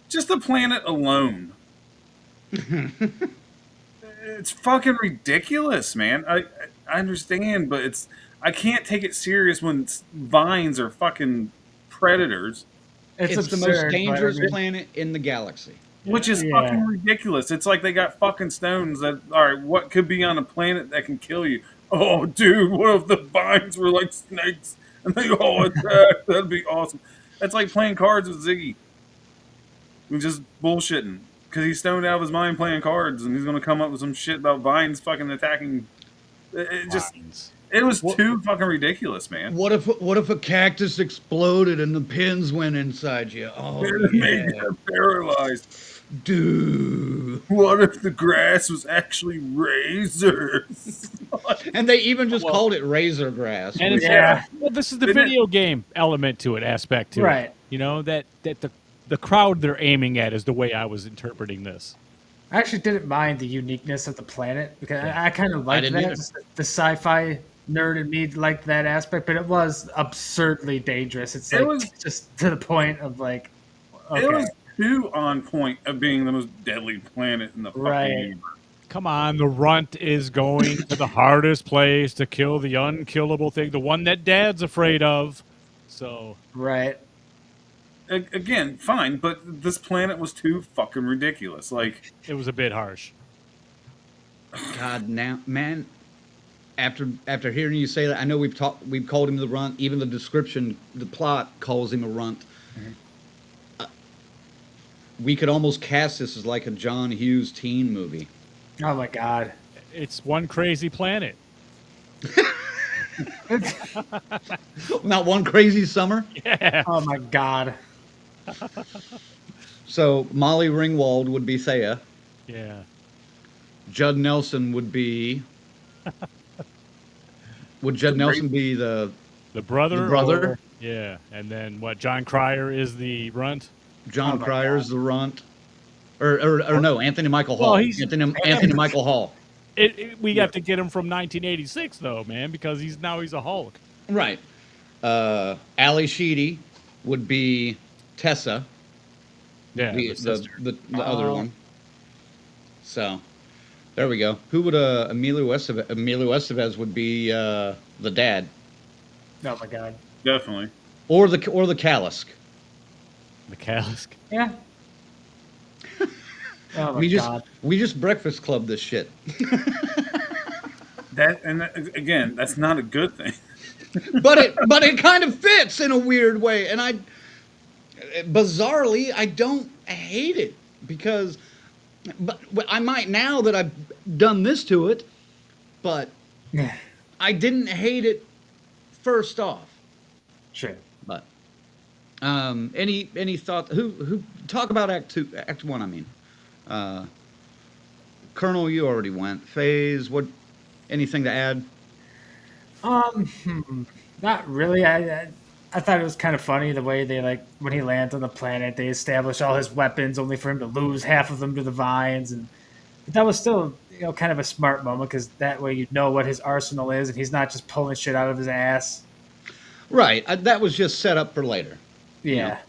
just the planet alone. It's fucking ridiculous, man. I understand, but I can't take it serious when vines are fucking predators. It's the most dangerous planet in the galaxy. Which is fucking ridiculous. It's like they got fucking stones that, all right, what could be on a planet that can kill you? Oh, dude, what if the vines were like snakes and they all attack? That'd be awesome. That's like playing cards with Ziggy. We're just bullshitting. Because he's stoned out of his mind playing cards, and he's going to come up with some shit about vines fucking attacking. It was too fucking ridiculous, man. What if a cactus exploded and the pins went inside you? Oh, it made you paralyzed. Dude. What if the grass was actually razors? And they even just called it razor grass. And well, this is the video game element to it, aspect to it. You know, that the crowd they're aiming at is the way I was interpreting this. I actually didn't mind the uniqueness of the planet, because I kind of liked that. The sci-fi nerd in me liked that aspect, but it was absurdly dangerous. It's like, it was just to the point of like, okay. It was too on point of being the most deadly planet in the fucking universe. Come on, the runt is going to the hardest place to kill the unkillable thing, the one that Dad's afraid of. So right. Again, fine, but this planet was too fucking ridiculous. Like, it was a bit harsh. God, now, man, after hearing you say that, I know we've called him the runt. Even the description, the plot calls him a runt. We could almost cast this as like a John Hughes teen movie. Oh my God, it's one crazy planet. Not one crazy summer. Yeah. Oh my God. So Molly Ringwald would be Thea. Yeah. Judd Nelson would be. Would Judd Nelson be the brother? The brother. Or, yeah, and then what? John Cryer is the runt. John Cryer is the runt. Or no, Anthony Michael Hall. Well, he's- Anthony Michael Hall. We have to get him from 1986 though, man, because he's a Hulk. Right. Ali Sheedy would be Tessa. Yeah, the other one. So, there we go. Who would Emilio Estevez? Emilio Estevez would be the dad, Oh my god. Definitely. or the Kalisk. McAllisk. Yeah. Oh my We god. just Breakfast Club this shit. Again, that's not a good thing. but it kind of fits in a weird way, and bizarrely I don't hate it because, but I might now that I've done this to it, but I didn't hate it first off. Sure. But any thought? Who talk about Act 1? I mean, Colonel, you already went. Phase, what? Anything to add? Not really. I thought it was kind of funny the way they, like, when he lands on the planet, they establish all his weapons only for him to lose half of them to the vines, and that was still, kind of a smart moment because that way you know what his arsenal is, and he's not just pulling shit out of his ass. Right. That was just set up for later. Yeah.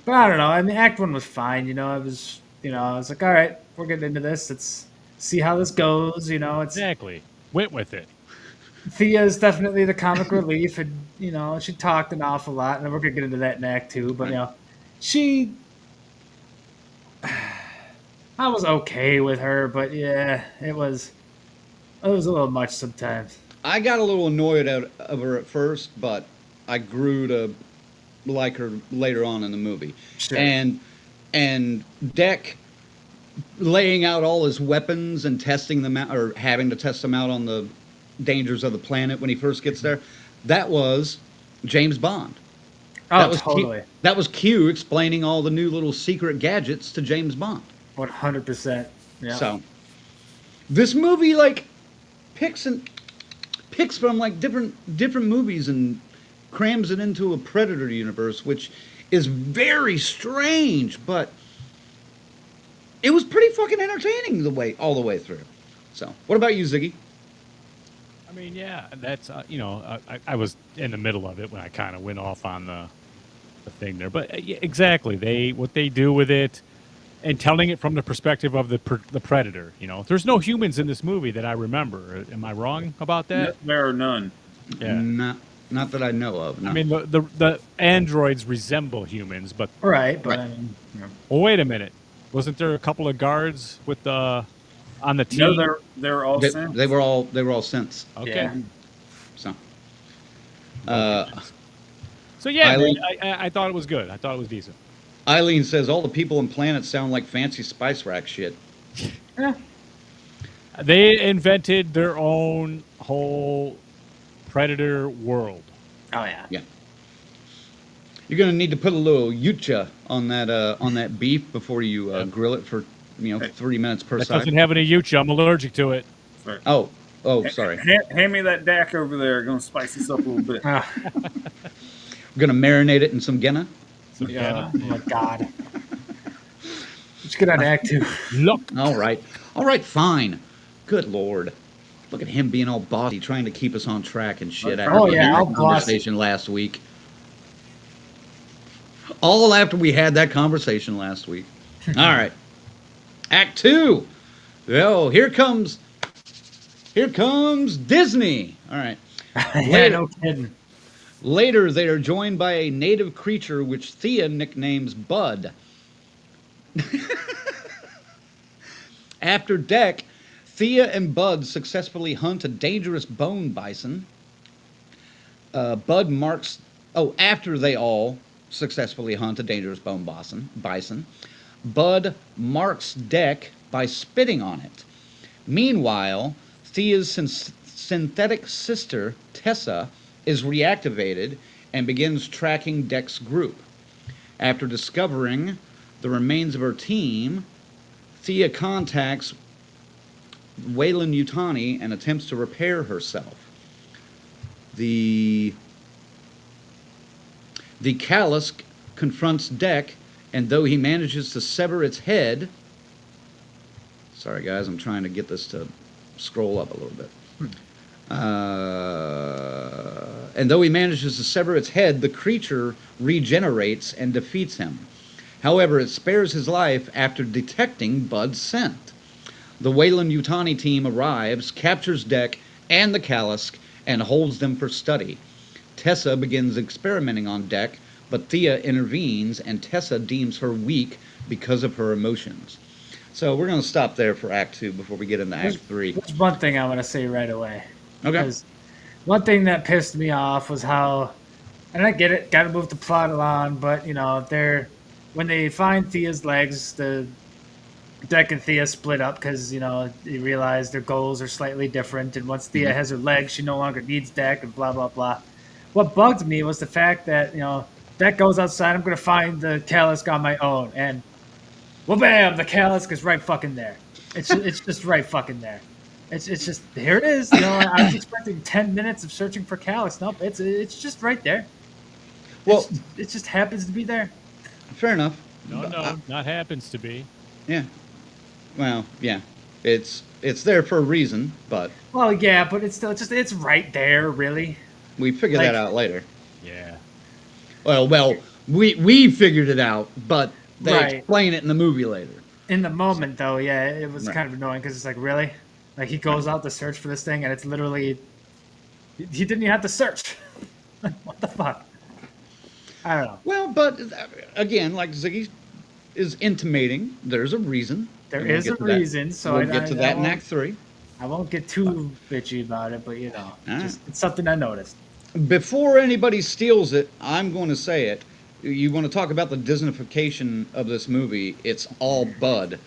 But I don't know. I mean, Act 1 was fine. I was like, all right, we're getting into this. Let's see how this goes. It's Exactly. Went with it. Thea is definitely the comic relief, and she talked an awful lot, and we're gonna get into that in Act 2. But she, I was okay with her, but yeah, it was a little much sometimes. I got a little annoyed of her at first, but I grew to like her later on in the movie. Sure. And Deck laying out all his weapons and testing them out, or having to test them out on the dangers of the planet when he first gets there, that was James Bond. Oh, that was totally. That was Q explaining all the new little secret gadgets to James Bond. 100%. Yeah. So this movie picks from different movies and crams it into a Predator universe, which is very strange, but it was pretty fucking entertaining all the way through. So, what about you, Ziggy? I mean, yeah, that's I was in the middle of it when I kind of went off on the thing there, but yeah, exactly, what they do with it and telling it from the perspective of the predator. There's no humans in this movie that I remember. Am I wrong about that? There are none. Yeah, not that I know of. No. I mean, the androids resemble humans, but right, but right. I mean, well, wait a minute, wasn't there a couple of guards with on the team? No, they're all synths. They were all synths. Okay. Yeah. So, So yeah, Eileen- I thought it was good. I thought it was decent. Eileen says all the people on planet sound like fancy spice rack shit. They invented their own whole predator world. oh yeah. Yeah. You're gonna need to put a little yucha on that beef before you grill it for 3 minutes per That side. doesn't have any yucha. I'm allergic to it. Sorry. Oh, sorry. Hand me that Dak over there. Gonna spice this up a little bit. Ah, We're gonna marinate it in some Genna. yeah. Oh my god. Let's get on to Act 2. Look, All right, fine. Good lord, look at him being all bossy, trying to keep us on track and shit. After Oh, we yeah, had I'll that boss- conversation last week. All after we had that conversation last week. All right, Act 2. Oh, here comes Disney. All right. Yeah, no kidding. Later, they are joined by a native creature which Thea nicknames Bud. After Deck, Thea and Bud successfully hunt a dangerous bone bison. After they all successfully hunt a dangerous bone bison, Bud marks Deck by spitting on it. Meanwhile, Thea's synthetic sister, Tessa, is reactivated and begins tracking Deck's group. After discovering the remains of her team, Thea contacts Wayland Yutani and attempts to repair herself. The Kalisk confronts Deck and though he manages to sever its head, sorry guys, I'm trying to get this to scroll up a little bit. And though he manages to sever its head, the creature regenerates and defeats him. However, it spares his life after detecting Bud's scent. The Weyland-Yutani team arrives, captures Deck and the Kalisk, and holds them for study. Tessa begins experimenting on Deck, but Thea intervenes, and Tessa deems her weak because of her emotions. So we're going to stop there for Act 2 before we get into Act 3. There's one thing I want to say right away. Okay. Because one thing that pissed me off was how, and I get it, got to move the plot along, but, you know, when they find Thea's legs, the Deck and Thea split up because, you know, they realize their goals are slightly different, and once Thea has her legs, she no longer needs Deck, and blah, blah, blah. What bugged me was the fact that, you know, Deck goes outside, I'm going to find the Kalisk on my own, and well, bam, the Kalisk is right fucking there. It's just right fucking there. It's just, here it is. You know, I was expecting 10 minutes of searching for Kalisk. Nope, it's just right there. Well, it just happens to be there. Fair enough. No, not happens to be. Yeah. Well, yeah. It's there for a reason, but Well, yeah, but it's still just, it's right there, really. we figure that out later. Yeah. Well, we figured it out, but they Right. explain it in the movie later. In the moment, though, yeah, it was Right. kind of annoying because it's like, really? Like, he goes out to search for this thing, and it's literally, he didn't even have to search. What the fuck? I don't know. Well, but again, like Ziggy is intimating, there's a reason. There and we'll is get a to that. reason, so we'll get to that in Act 3. I won't get too bitchy about it, but, you know, right. just, it's something I noticed. Before anybody steals it, I'm going to say it. You want to talk about the Disneyfication of this movie, it's all Bud.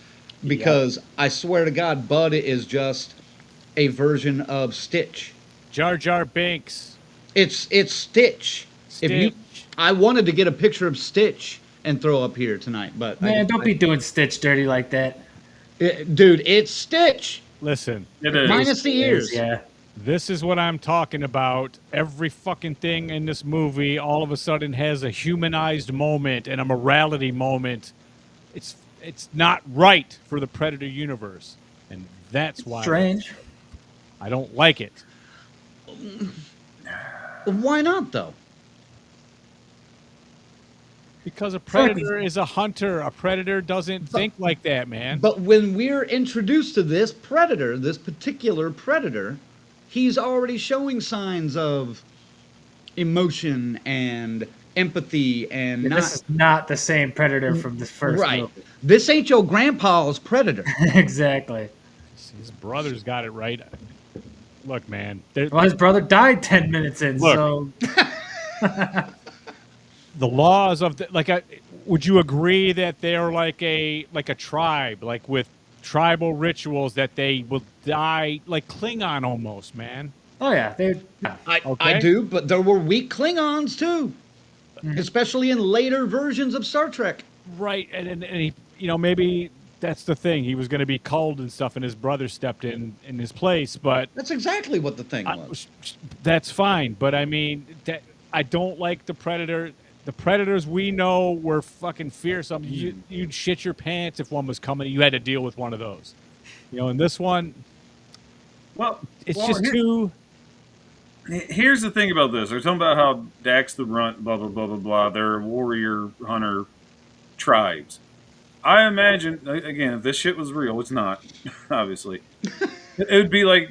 Because I swear to God, Bud is just a version of Stitch. Jar Jar Binks. It's Stitch. Stitch. I wanted to get a picture of Stitch and throw up here tonight, but Man, don't be doing Stitch dirty like that. dude, it's Stitch. Listen, It is. Minus the ears. Yeah. this is what I'm talking about. Every fucking thing in this movie all of a sudden has a humanized moment and a morality moment. It's not right for the Predator universe, and that's why Strange. I don't like it. Why not, though? Because a predator is a hunter. A predator doesn't think like that, man. But when we're introduced to this predator, this particular predator, he's already showing signs of emotion and empathy and not... This is not the same Predator from the first Right. movie. This ain't your grandpa's predator. Exactly. His brother's got it right. Look, man. Well, his brother died 10 minutes in, Look. so... The laws of would you agree that they're like a tribe, like with tribal rituals that they will die like Klingon almost, man? Oh, yeah. I Okay. do, but there were weak Klingons, too. Especially in later versions of Star Trek. Right, and he, you know, maybe that's the thing. He was going to be culled and stuff, and his brother stepped in his place. But That's exactly what the thing was. that's fine. But I mean, I don't like the Predator. The Predators we know were fucking fearsome. You'd shit your pants if one was coming. You had to deal with one of those. You know, in this one, it's just too. Here's the thing about this. They're talking about how Dax the Runt, blah, blah, blah, blah, blah. They're warrior hunter tribes. I imagine, again, if this shit was real, it's not, obviously. It would be like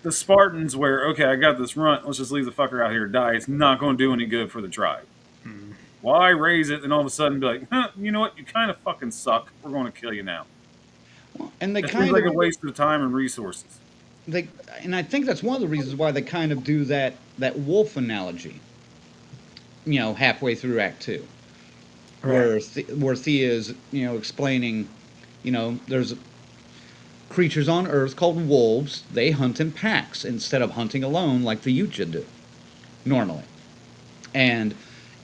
the Spartans where, okay, I got this runt. Let's just leave the fucker out here to die. It's not going to do any good for the tribe. Why raise it and all of a sudden be like, you know what? You kind of fucking suck. We're going to kill you now. And they It kind seems like of... a waste of time and resources. And I think that's one of the reasons why they kind of do that wolf analogy, you know, halfway through Act 2. Right. Where Thea is, you know, explaining, you know, there's creatures on Earth called wolves. They hunt in packs instead of hunting alone like the Yucha do, normally. And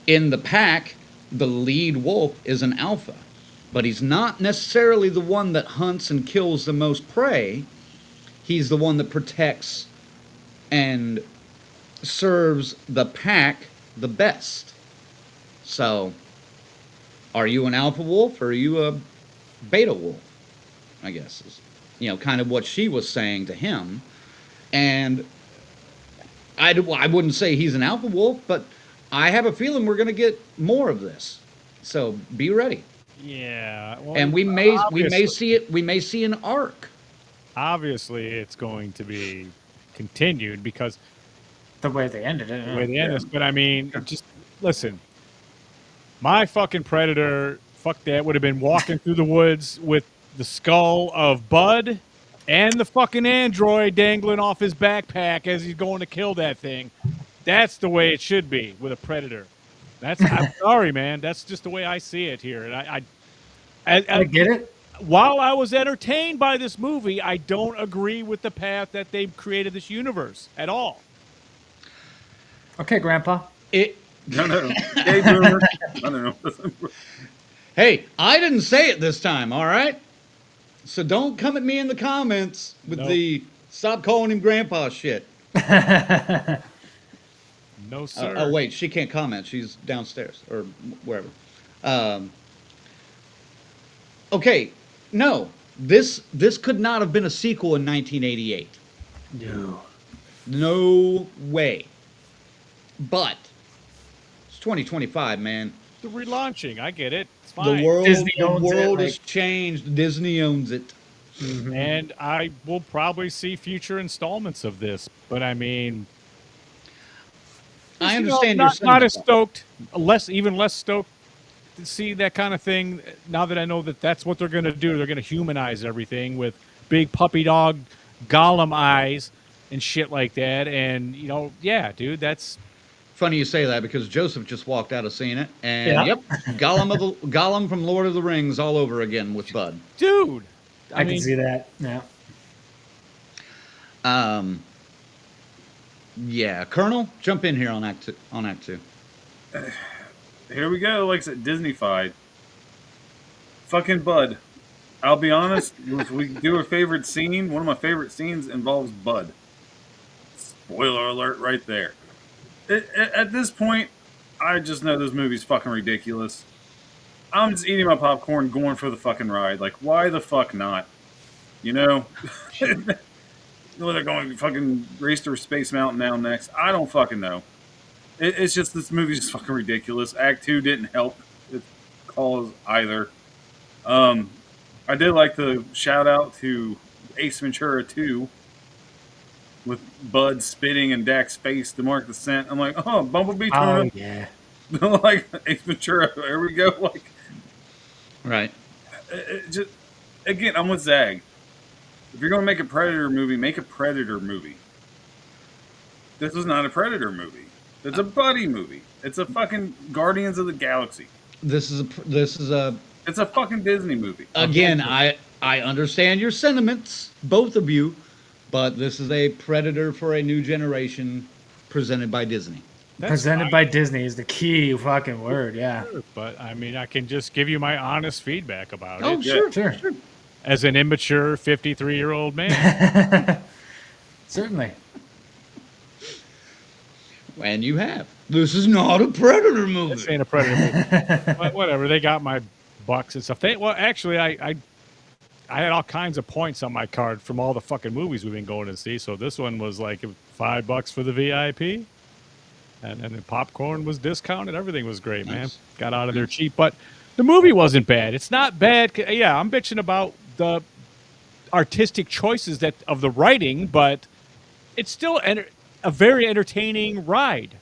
in the pack, the lead wolf is an alpha. But he's not necessarily the one that hunts and kills the most prey. He's the one that protects and serves the pack the best. So, Are you an alpha wolf or are you a beta wolf? I guess is, kind of what she was saying to him. And I wouldn't say he's an alpha wolf, but I have a feeling we're going to get more of this. So be ready. Yeah. Well, And we may see it. We may see an arc. Obviously, it's going to be continued because The way they ended it. the way they end this. But I mean, just listen. My fucking Predator, fuck that, would have been walking through the woods with the skull of Bud and the fucking android dangling off his backpack as he's going to kill that thing. That's the way it should be with a Predator. I'm sorry, man. That's just the way I see it here. And I get it. While I was entertained by this movie, I don't agree with the path that they've created this universe at all. Okay, Grandpa. No. Hey, Boomer. No. Hey, I didn't say it this time, all right? So don't come at me in the comments with the stop calling him Grandpa shit. No, sir. Oh, wait, she can't comment. She's downstairs or wherever. Okay, no. This could not have been a sequel in 1988. No way. But it's 2025, man. The relaunching, I get it. It's fine. The world Disney has changed. Disney owns it. And I will probably see future installments of this. But I mean, I understand you're not as stoked, even less stoked to see that kind of thing. Now that I know that that's what they're going to do, they're going to humanize everything with big puppy dog Gollum eyes and shit like that. And yeah, dude, that's funny you say that because Joseph just walked out of seeing it, and yep, Gollum from Lord of the Rings all over again with Bud. Dude, I can see that. Yeah. Yeah, Colonel, jump in here on Act Two. Here we go. Like I said, Disney-fied. Fucking Bud. I'll be honest. If we do a favorite scene, one of my favorite scenes involves Bud. Spoiler alert right there. At this point, I just know this movie's fucking ridiculous. I'm just eating my popcorn, going for the fucking ride. Like, why the fuck not? Well, they're going to fucking race to Space Mountain now next. I don't fucking know. It's just this movie's just fucking ridiculous. Act 2 didn't help its cause either. I did like the shout out to Ace Ventura 2 with Bud spitting in Dak's face to mark the scent. I'm like, oh, Bumblebee tuna. Oh, yeah. Like Ace Ventura. There we go. Like, right. Just again, I'm with Zag. If you're going to make a Predator movie, make a Predator movie. This was not a Predator movie. It's a buddy movie. It's a fucking Guardians of the Galaxy. This is a. It's a fucking Disney movie. Again, I understand your sentiments, both of you, but this is a Predator for a new generation, presented by Disney. Presented by Disney is the key fucking word. Yeah. Sure, but I mean, I can just give you my honest feedback about it. Oh, sure. As an immature 53-year-old man. Certainly. And you have. This is not a Predator movie. This ain't a Predator movie. But whatever. They got my bucks and stuff. Actually, I had all kinds of points on my card from all the fucking movies we've been going to see. So this one was like $5 for the VIP. And then the popcorn was discounted. Everything was great, man. Got out of there cheap. But the movie wasn't bad. It's not bad. Yeah, I'm bitching about the artistic choices of the writing, but it's still a very entertaining ride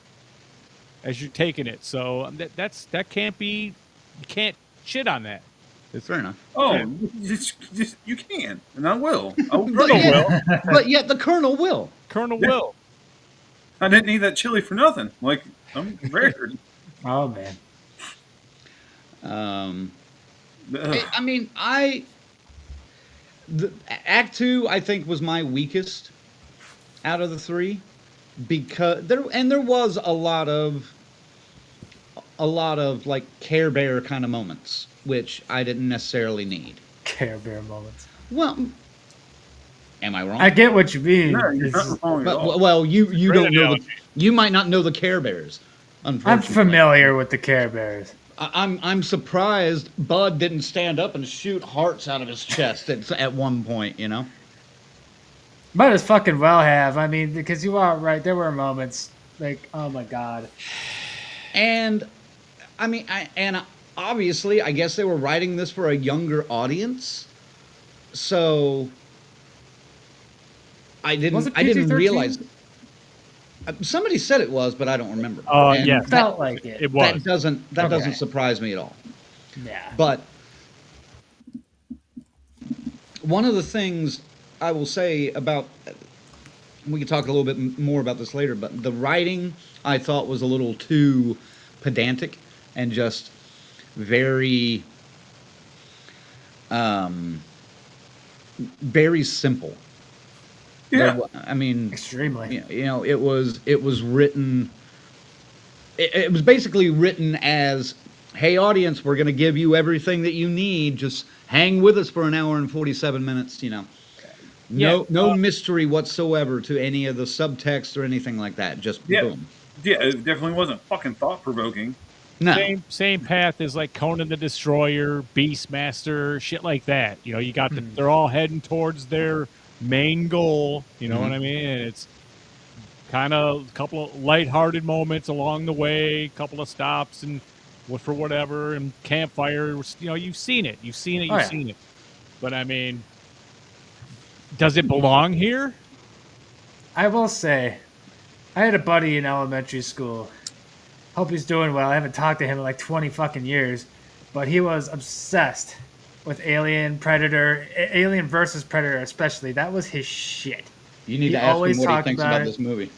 as you're taking it. So that can't be, you can't shit on that. It's fair enough. Oh, you can, and I will. But yet the Colonel will. Colonel will. I didn't need that chili for nothing. Like, I'm prepared. Oh, man. I mean, Act 2, I think, was my weakest out of the three, because there was a lot of like Care Bear kind of moments, which I didn't necessarily need. Care Bear moments. Well, am I wrong? I get what you mean. No, you're not wrong at all. Well, you don't know you might not know the Care Bears. I'm familiar with the Care Bears. I'm surprised Bud didn't stand up and shoot hearts out of his chest at one point, you know? Might as fucking well have. I mean, because you are right. There were moments like, oh my god. And I mean, obviously, I guess they were writing this for a younger audience, so I didn't realize. Somebody said it was, but I don't remember. Yeah, felt like it. It was. That doesn't surprise me at all. Yeah. But one of the things I will say about, we can talk a little bit more about this later, but the writing I thought was a little too pedantic and just very, very simple. Yeah. I mean, extremely. You know, it was written. It was basically written as, "Hey, audience, we're going to give you everything that you need. Just hang with us for an hour and 47 minutes." You know, no mystery whatsoever to any of the subtext or anything like that. Just boom. Yeah, it definitely wasn't fucking thought provoking. No. Same path as like Conan the Destroyer, Beastmaster, shit like that. You know, you got they're all heading towards their main goal. You know what I mean? And it's kind of a couple of lighthearted moments along the way, couple of stops and for whatever, and campfires. You know, you've seen it. You've seen it. But I mean, does it belong here? I will say, I had a buddy in elementary school. Hope he's doing well. I haven't talked to him in like 20 fucking years, but he was obsessed with Alien, Predator, Alien versus Predator especially. That was his shit. You need to ask him what he thinks about this movie.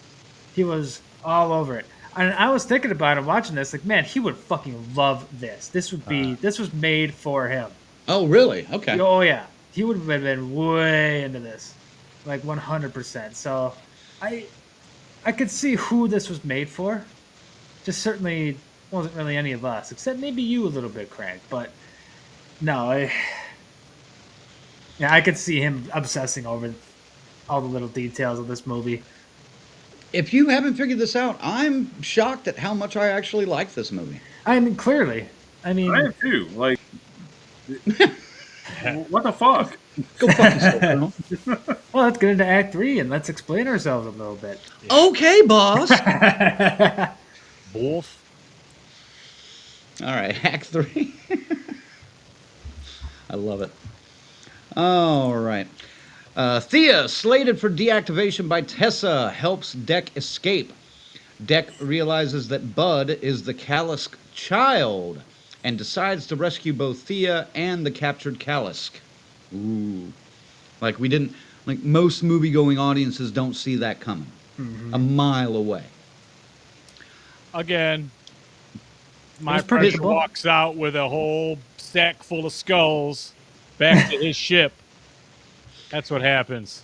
He was all over it. And I was thinking about him watching this, like, man, he would fucking love this. This was made for him. Oh, really? Okay. Oh, yeah. He would have been way into this. Like 100%. So I could see who this was made for. Just certainly wasn't really any of us, except maybe you a little bit, Craig. But no, I could see him obsessing over all the little details of this movie. If you haven't figured this out, I'm shocked at how much I actually like this movie. I mean, clearly. I mean, I am too. Like, what the fuck? Go fuck yourself, Colonel. Well, let's get into Act 3 and let's explain ourselves a little bit. Okay, boss. Wolf. All right, Act 3. I love it. All right. Thea, slated for deactivation by Tessa, helps Dek escape. Dek realizes that Bud is the Kalisk child and decides to rescue both Thea and the captured Kalisk. Ooh. Like most movie-going audiences don't see that coming. A mile away. Again, my person walks out with a whole sack full of skulls back to his ship. That's what happens.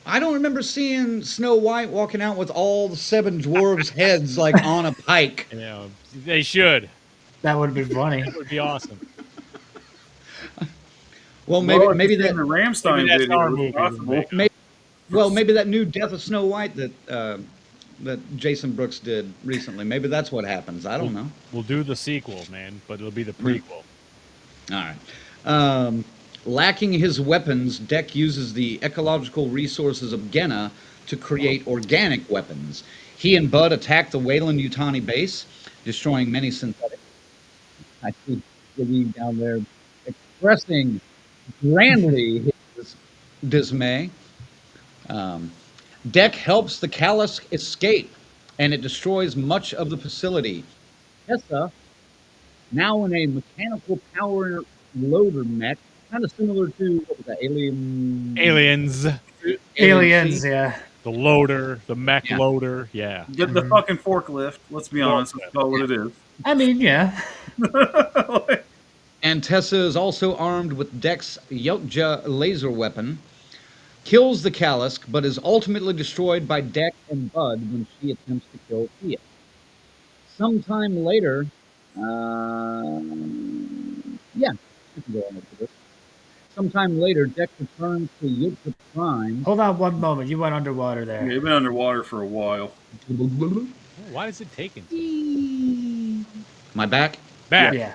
I don't remember seeing Snow White walking out with all the 7 dwarves' heads like on a pike. You know, they should. That would be funny. That would be awesome. Well, maybe that the Ramstein that's video our was movie. possible. Maybe that new Death of Snow White that Jason Brooks did recently. Maybe that's what happens. I don't know. We'll do the sequel, man, but it'll be the prequel. All right. Lacking his weapons, Dek uses the ecological resources of Genna to create organic weapons. He and Bud attack the Weyland-Yutani base, destroying many synthetics. I see Ziggy down there expressing grandly his dismay. Dek helps the Kalisk escape, and it destroys much of the facility. Tessa, now in a mechanical power loader mech, kind of similar to, what was that, Aliens. Aliens, yeah. The loader, the mech loader, yeah. Get the fucking forklift. Let's be honest. That's all what it is. I mean, yeah. And Tessa is also armed with Dek's Yokja laser weapon, kills the Kalisk, but is ultimately destroyed by Dek and Bud when she attempts to kill Thea. Sometime later, Sometime later, Dek returns to Yokja Prime. Hold on one moment. You went underwater there. Yeah, you've been underwater for a while. Why is it taking? My back? Back. Yeah.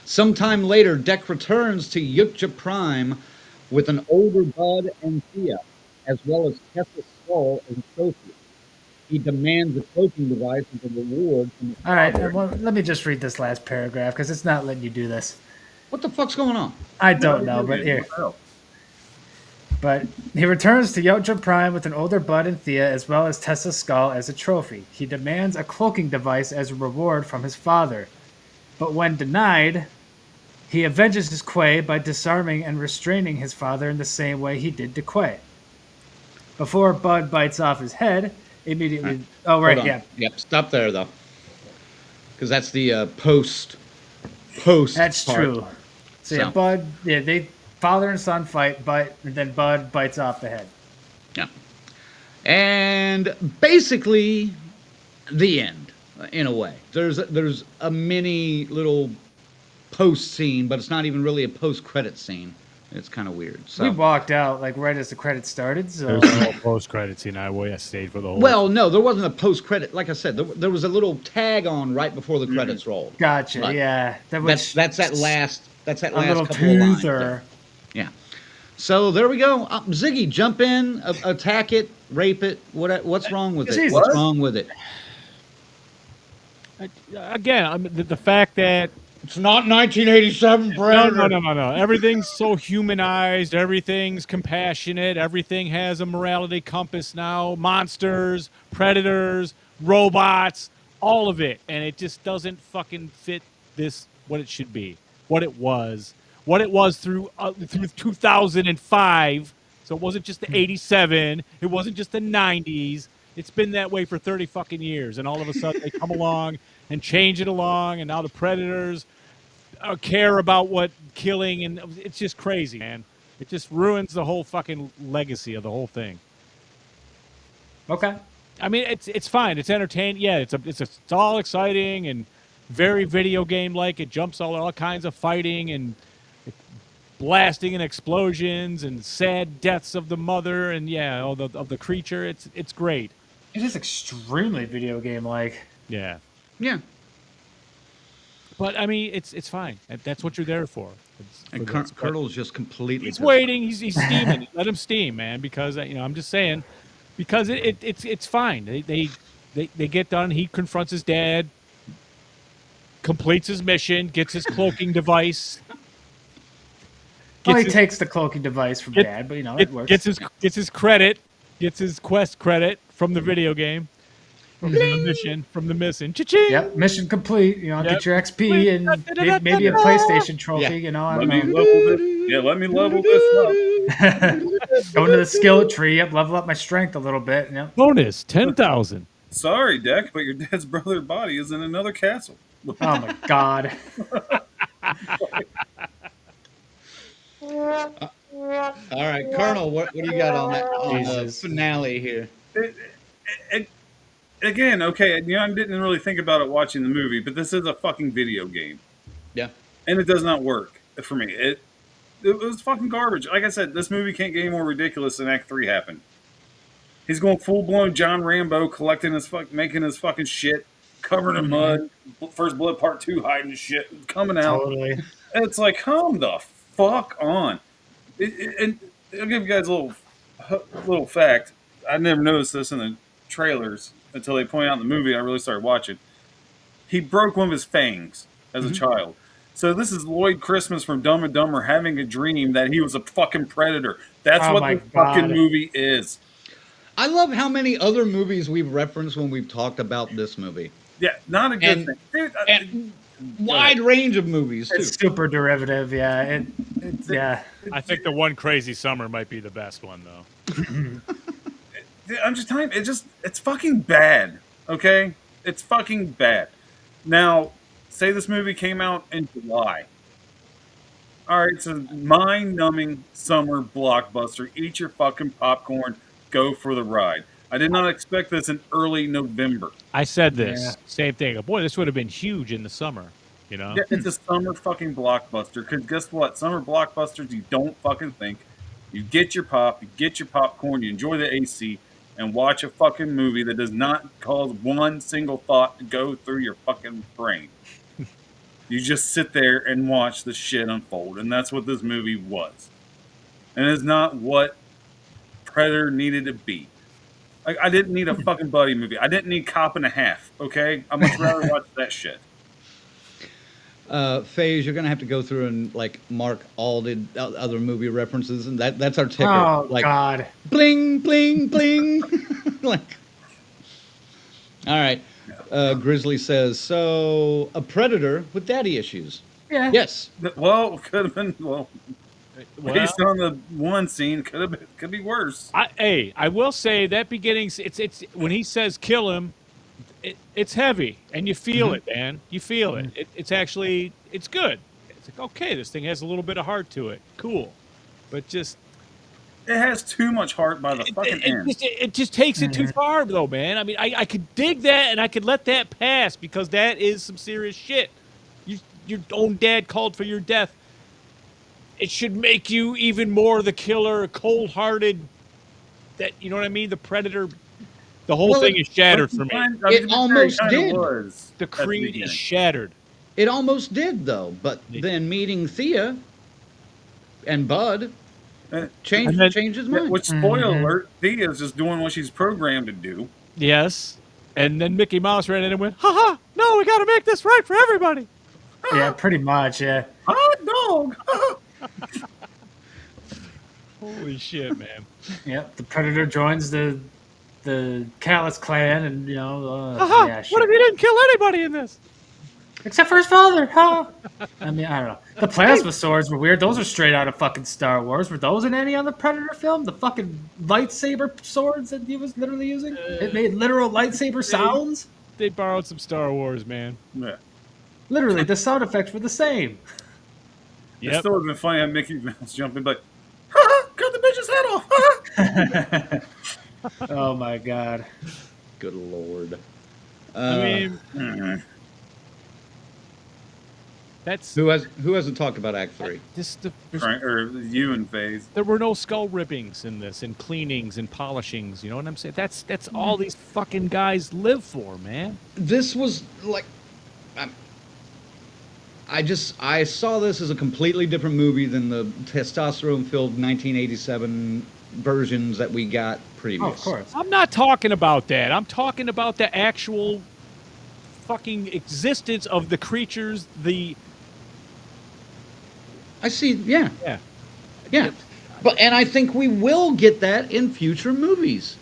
Sometime later, Deck returns to Yutja Prime with an older Bud and Thea, as well as Tessa's skull as a trophy. He demands a cloaking device as a reward from his All right. father. Well, let me just read this last paragraph because it's not letting you do this. What the fuck's going on? I don't know, but here. But he returns to Yotja Prime with an older Bud and Thea, as well as Tessa's skull as a trophy. He demands a cloaking device as a reward from his father. But when denied, he avenges his Quay by disarming and restraining his father in the same way he did to Quay. Before Bud bites off his head, immediately... Oh, right, yeah. Yep, stop there, though. Because that's the post That's part. true. So, yeah, Bud... Yeah, they... Father and son fight, and then Bud bites off the head. Yeah. And basically, the end, in a way. There's a mini little post scene, but it's not even really a post-credit scene. It's kind of weird. So. We walked out, like, right as the credits started, so... There's no post-credit scene. I stayed for the whole... Well, no, there wasn't a post-credit. Like I said, there was a little tag on right before the credits rolled. Gotcha, Right. yeah. That's that last a little couple of lines. teaser. Yeah. So there we go. Ziggy, jump in, attack it, rape it. What's wrong with it? Jesus. What's wrong with it? Again, the fact that It's not 1987, Brad. no. Everything's so humanized. Everything's compassionate. Everything has a morality compass now. Monsters, predators, robots, all of it, and it just doesn't fucking fit this what it should be, what it was through 2005. So it wasn't just the 87. It wasn't just the 90s. It's been that way for 30 fucking years, and all of a sudden they come along and change it along, and now the predators care about what killing, and it's just crazy, man. It just ruins the whole fucking legacy of the whole thing. Okay. I mean, it's fine. It's entertaining. Yeah, it's all exciting and very video game like. It jumps all kinds of fighting and blasting and explosions and sad deaths of the mother and of the creature. It's great. It is extremely video game like. Yeah. Yeah. But I mean, it's fine. That's what you're there for. And Colonel's just completely. He's waiting. He's steaming. Let him steam, man. Because I'm just saying, because it's fine. They get done. He confronts his dad, completes his mission, gets his cloaking device. He takes the cloaking device from Dad, but it works. Gets his credit, gets his quest credit from the video game, from the mission. Cha-ching! Yep, mission complete. Get your XP and maybe a PlayStation trophy. Yeah. I Let don't me know. level this. Yeah, let me level this up. Go into the skill tree. Yep, level up my strength a little bit. Yep. Bonus 10,000. Sorry, Deck, but your dad's brother body is in another castle. Oh my God. All right, Colonel, what do you got on the finale here? Again, okay, I didn't really think about it watching the movie, but this is a fucking video game. Yeah. And it does not work for me. It was fucking garbage. Like I said, this movie can't get any more ridiculous than Act 3 happened. He's going full-blown John Rambo, making his fucking shit, covered in mud, First Blood Part 2 hiding his shit, coming out. Totally. And it's like, come the fuck on. And I'll give you guys a little fact. I never noticed this in the trailers until they pointed out in the movie. I really started watching. He broke one of his fangs as a child. So this is Lloyd Christmas from Dumb and Dumber having a dream that he was a fucking predator. That's what the fucking movie is. I love how many other movies we've referenced when we've talked about this movie. Yeah, not a good thing. Dude, And wide range of movies, too. It's super derivative, yeah. Yeah. I think the One Crazy Summer might be the best one, though. I'm just telling you, it's fucking bad, okay? It's fucking bad. Now, say this movie came out in July. All right, it's a mind-numbing summer blockbuster. Eat your fucking popcorn. Go for the ride. I did not expect this in early November. I said this. Same thing. Boy, this would have been huge in the summer, Yeah, it's a summer fucking blockbuster. Because guess what? Summer blockbusters, you don't fucking think. You get your pop, you get your popcorn, you enjoy the AC, and watch a fucking movie that does not cause one single thought to go through your fucking brain. You just sit there and watch the shit unfold, and that's what this movie was. And it's not what Predator needed to be. Like, I didn't need a fucking buddy movie. I didn't need Cop and a Half, okay? I'd much rather watch that shit. FaZe, you're gonna have to go through and like mark all the other movie references, and that's our ticker. Oh like, God! Bling, bling, bling. Like, all right. Grizzly says, so a predator with daddy issues. Yeah. Yes. Well, could have been. Well, Well, based on the one scene, could be worse. I will say that beginning, it's when he says kill him, it's heavy, and you feel it, man. You feel it. It's actually, it's good. It's like, okay, this thing has a little bit of heart to it. Cool. But just... It has too much heart by the fucking end. It just takes it too far, though, man. I mean, I could dig that, and I could let that pass, because that is some serious shit. Your own dad called for your death. It should make you even more the killer, cold-hearted, that, you know what I mean? The predator... The whole thing is shattered for me. It almost did. The creed is shattered. It almost did, though. But then meeting Thea and Bud changed his mind. Which, spoiler alert, Thea's just doing what she's programmed to do. Yes. And then Mickey Mouse ran in and went, ha, no, we got to make this right for everybody. Yeah, pretty much, yeah. Hot dog! Holy shit, man. Yep, the Predator joins the Callus clan, and What if he didn't kill anybody in this? Except for his father, huh? I mean, I don't know. The plasma swords were weird. Those are straight out of fucking Star Wars. Were those in any other Predator film? The fucking lightsaber swords that he was literally using? It made literal lightsaber sounds? They borrowed some Star Wars, man. Yeah. Literally, the sound effects were the same. It still would have been funny had Mickey Mouse jumping, but cut the bitch's head off! Oh my God. Good Lord. I mean... That's who hasn't talked about Act 3? Or you and FaZe. There were no skull rippings in this, and cleanings and polishings. You know what I'm saying? That's all these fucking guys live for, man. This was like, I saw this as a completely different movie than the testosterone-filled 1987 versions that we got previous. Oh, of course. I'm not talking about that. I'm talking about the actual fucking existence of the creatures. I see. Yeah. And I think we will get that in future movies.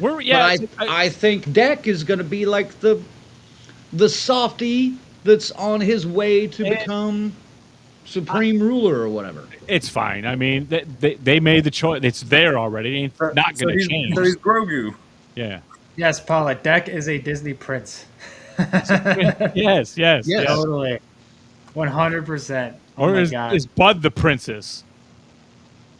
I think Deck is going to be like the softy that's on his way to become supreme ruler or whatever. It's fine. I mean, they made the choice. It's there already. It's not going to change. So he's Grogu. Yeah. Yes, Paula. Deck is a Disney prince. Yes. Totally. 100%. Oh or is Bud the princess?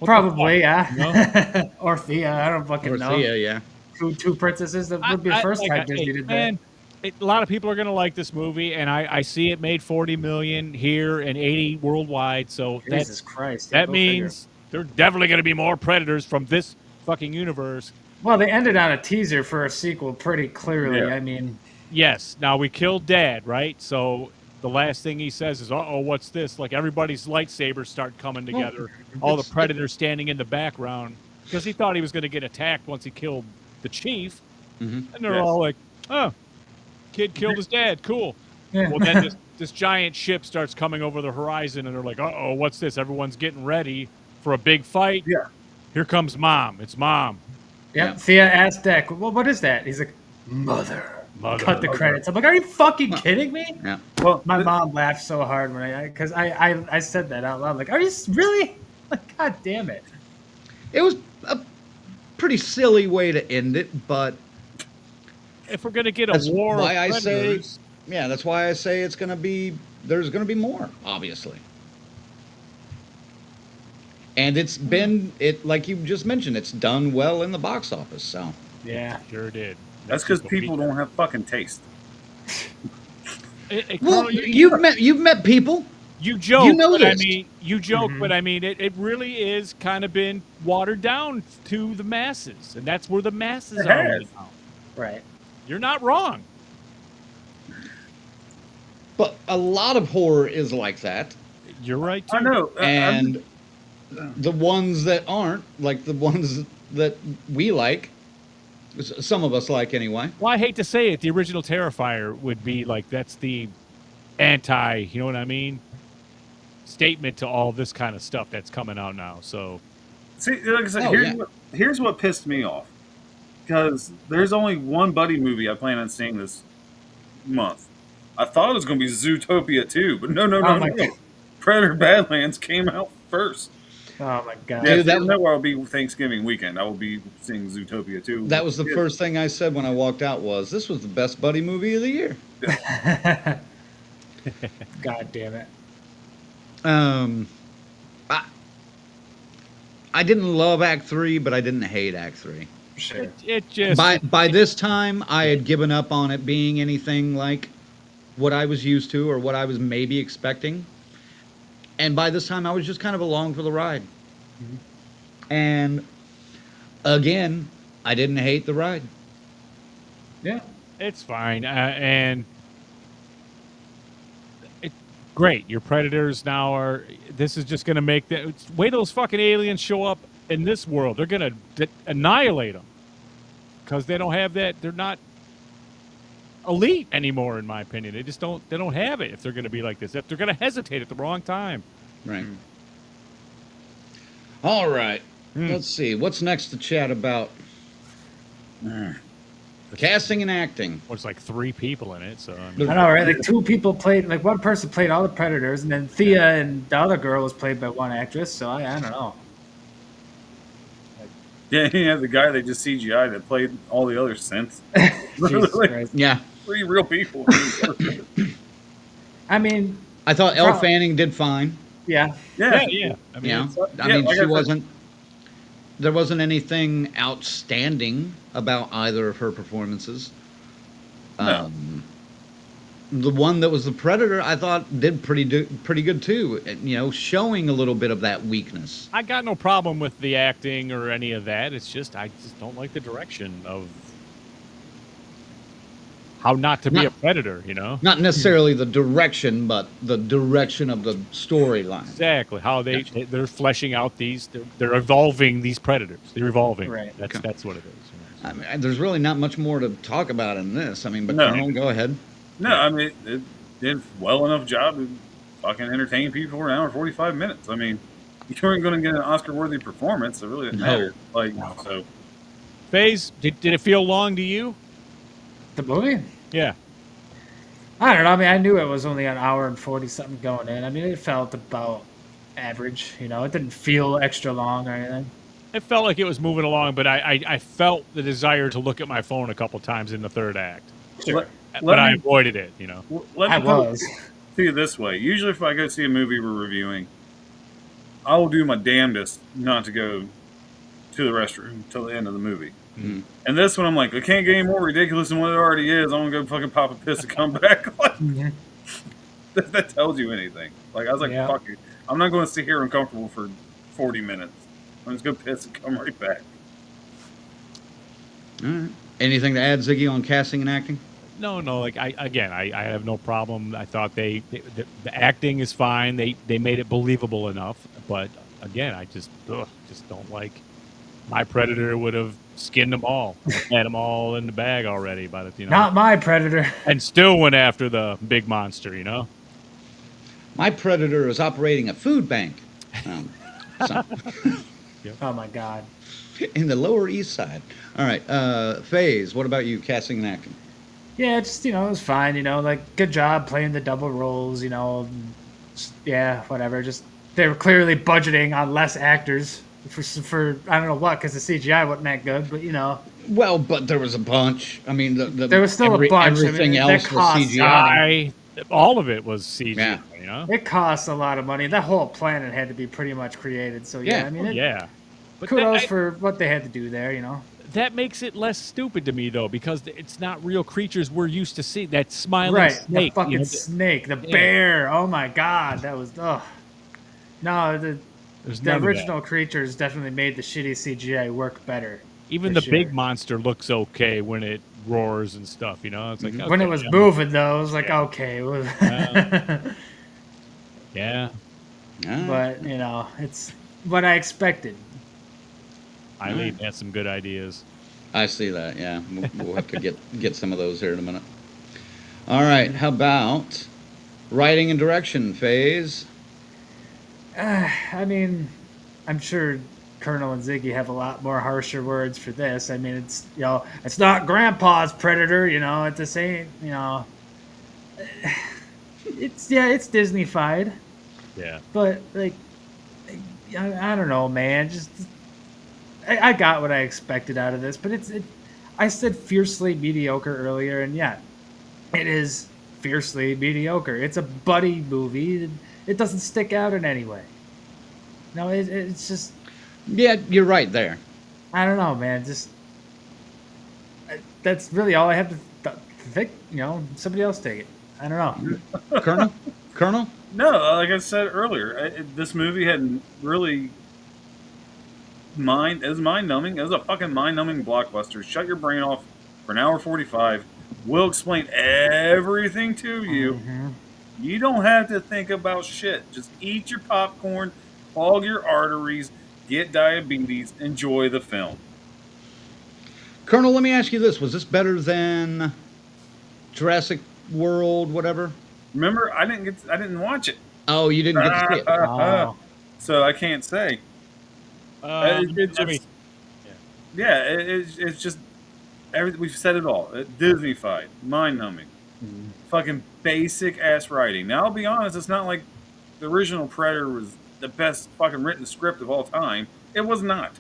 Probably, yeah. Or Thea. I don't fucking know. Thea, yeah. Two princesses. That would be the first time Disney did that. A lot of people are going to like this movie, and I see it made $40 million here and $80 worldwide. So Jesus Christ, that means there are definitely going to be more Predators from this fucking universe. Well, they ended on a teaser for a sequel pretty clearly. Yeah. I mean, yes. Now we killed Dad, right? So the last thing he says is, "Uh-oh, what's this?" Like everybody's lightsabers start coming together. All the Predators standing in the background because he thought he was going to get attacked once he killed the chief, and they're all like, "Oh." Kid killed his dad. Cool. Yeah. Well, then this giant ship starts coming over the horizon, and they're like, "Uh-oh, what's this?" Everyone's getting ready for a big fight. Yeah. Here comes Mom. It's Mom. Yeah. Thea asked Deck, "Well, what is that?" He's like, "Mother." Cut the credits. I'm like, "Are you fucking kidding me?" Yeah. Well, my mom laughed so hard when because I said that out loud. Like, "Are you really?" Like, God damn it. It was a pretty silly way to end it, but. If we're going to get a war of Predators... that's why I say it's going to be... There's going to be more, obviously. And it's been... like you just mentioned, it's done well in the box office, so... Yeah. Sure did. That's because people don't have fucking taste. Well, you've met people. You joke, You know but I this. mean, but I mean, it really is kind of been watered down to the masses, and that's where the masses It are has. right now. Right. You're not wrong. But a lot of horror is like that. You're right too. I know. And the ones that aren't, like the ones that we like, some of us like anyway. Well, I hate to say it, the original Terrifier would be like that's the anti, you know what I mean? Statement to all this kind of stuff that's coming out now. So See, like I said, Oh, here's what pissed me off. Because there's only one buddy movie I plan on seeing this month. I thought it was going to be Zootopia 2, but no. my God. Predator Badlands came out first. Oh my god. Yeah, Dude, that will be Thanksgiving weekend. I will be seeing Zootopia 2. That was the first thing I said when I walked out was, this was the best buddy movie of the year. God damn it. I didn't love Act 3, but I didn't hate Act 3. Sure. it just By this time, I had given up on it being anything like what I was used to or what I was maybe expecting. And by this time, I was just kind of along for the ride. And again, I didn't hate the ride. Yeah. it's fine, and great. Your predators now are. This is just going to make that. Wait till those fucking aliens show up in this world. They're going to annihilate them because they don't have that. They're not elite anymore, in my opinion. They just don't. They don't have it if they're going to be like this. If they're going to hesitate at the wrong time. Right. All right. Let's see. What's next to chat about? Casting and acting. Well, it's like 3 people in it, so I I mean, know, right? Like 2 people played, like one person played all the Predators, and then Thea and the other girl was played by one actress. So I don't know. Yeah, the guy they just CGI that played all the other synths. Jesus Like, Christ. Yeah. 3 real people. I mean, I thought Elle Fanning did fine. yeah. yeah. I mean, Yeah. it's- I mean, like I she said- wasn't. There wasn't anything outstanding about either of her performances. No. The one that was the Predator, I thought did pretty good too. You know, showing a little bit of that weakness. I got no problem with the acting or any of that. It's just I just don't like the direction of how not to be a predator. You know, Not necessarily the direction, but the direction of the storyline. exactly how they're fleshing out these. They're evolving these predators. They're evolving. Right. That's what it is. You know? I mean, there's really not much more to talk about in this. I mean, but No. Colonel, go ahead. No, I mean, it did well enough job to fucking entertain people for an hour and 45 minutes. I mean, you weren't going to get an Oscar-worthy performance. It really didn't No. matter. Like, so, FaZe, did it feel long to you? The movie? Yeah. I don't know. I mean, I knew it was only an hour and 40 something going in. I mean, it felt about average. You know, it didn't feel extra long or anything. It felt like it was moving along, but I felt the desire to look at my phone a couple times in the third act. Sure. But I avoided it, you know. let I me put was. it to you this way. Usually if I go see a movie we're reviewing, I will do my damnedest not to go to the restroom till the end of the movie. Mhm. And this one, I'm like, I can't get any more ridiculous than what it already is. I'm going to go fucking pop a piss and come back. Like, that tells you anything. Like, I was like, Yeah. fuck it. I'm not going to sit here uncomfortable for 40 minutes. I'm just going to piss and come right back. All right. Anything to add, Ziggy, on casting and acting? No, like I have no problem. I thought the acting is fine. They made it believable enough, but again, I just don't like. My Predator would have skinned them all, had them all in the bag already, by the you know, Not my Predator. and still went after the big monster. You know, My Predator is operating a food bank so- Oh my God. in the Lower East Side. All right. FaZe, what about you, casting and acting? Yeah, just, you know, it was fine, you know, like, good job playing the double roles, you know, just, yeah, whatever, just, they were clearly budgeting on less actors for I don't know what, because the CGI wasn't that good, but, you know. Well, but there was a bunch. I mean, There was still a bunch. I mean, Everything that else was costs CGI. all of it was CGI. Yeah. You know, It costs a lot of money. That whole planet had to be pretty much created, so, yeah, Yeah. I mean, yeah. But kudos that- for what they had to do there, you know. that makes it less stupid to me though, because it's not real creatures we're used to seeing. That smiling Right, snake, the fucking you know, snake, the bear. Oh my god, that was no. There's The none of that. original creatures definitely made the shitty CGI work better. Even for the sure. big monster looks okay when it roars and stuff. You know, it's like when it okay, was moving though, it was like okay. Yeah. But you know, it's what I expected. Eileen has some good ideas. I see that. Yeah, we'll have to get some of those here in a minute. All right, how about writing and direction phase? I mean, I'm sure Colonel and Ziggy have a lot more harsher words for this. I mean, it's it's not Grandpa's Predator. It's the same. It's Disney-fied. Yeah. But like, I don't know, man. Just I got what I expected out of this, but I said fiercely mediocre earlier, and yeah, it is fiercely mediocre. It's a buddy movie. It doesn't stick out in any way. No, it's just. Yeah, you're right there. I don't know, man. Just that's really all I have to think. Somebody else take it. I don't know. Colonel. No, like I said earlier, this movie had really it was mind-numbing. It was a fucking mind-numbing blockbuster. Shut your brain off for an hour 45. We'll explain everything to you. Mm-hmm. You don't have to think about shit. Just eat your popcorn, clog your arteries, get diabetes, enjoy the film. Colonel, let me ask you this. Was this better than Jurassic World, whatever? Remember, I didn't watch it. Oh, you didn't get to see it. Oh. So I can't say. It's just everything. We've said it all. Disney-fied, mind-numbing, fucking basic ass writing. Now I'll be honest, it's not like the original Predator was the best fucking written script of all time. It was not.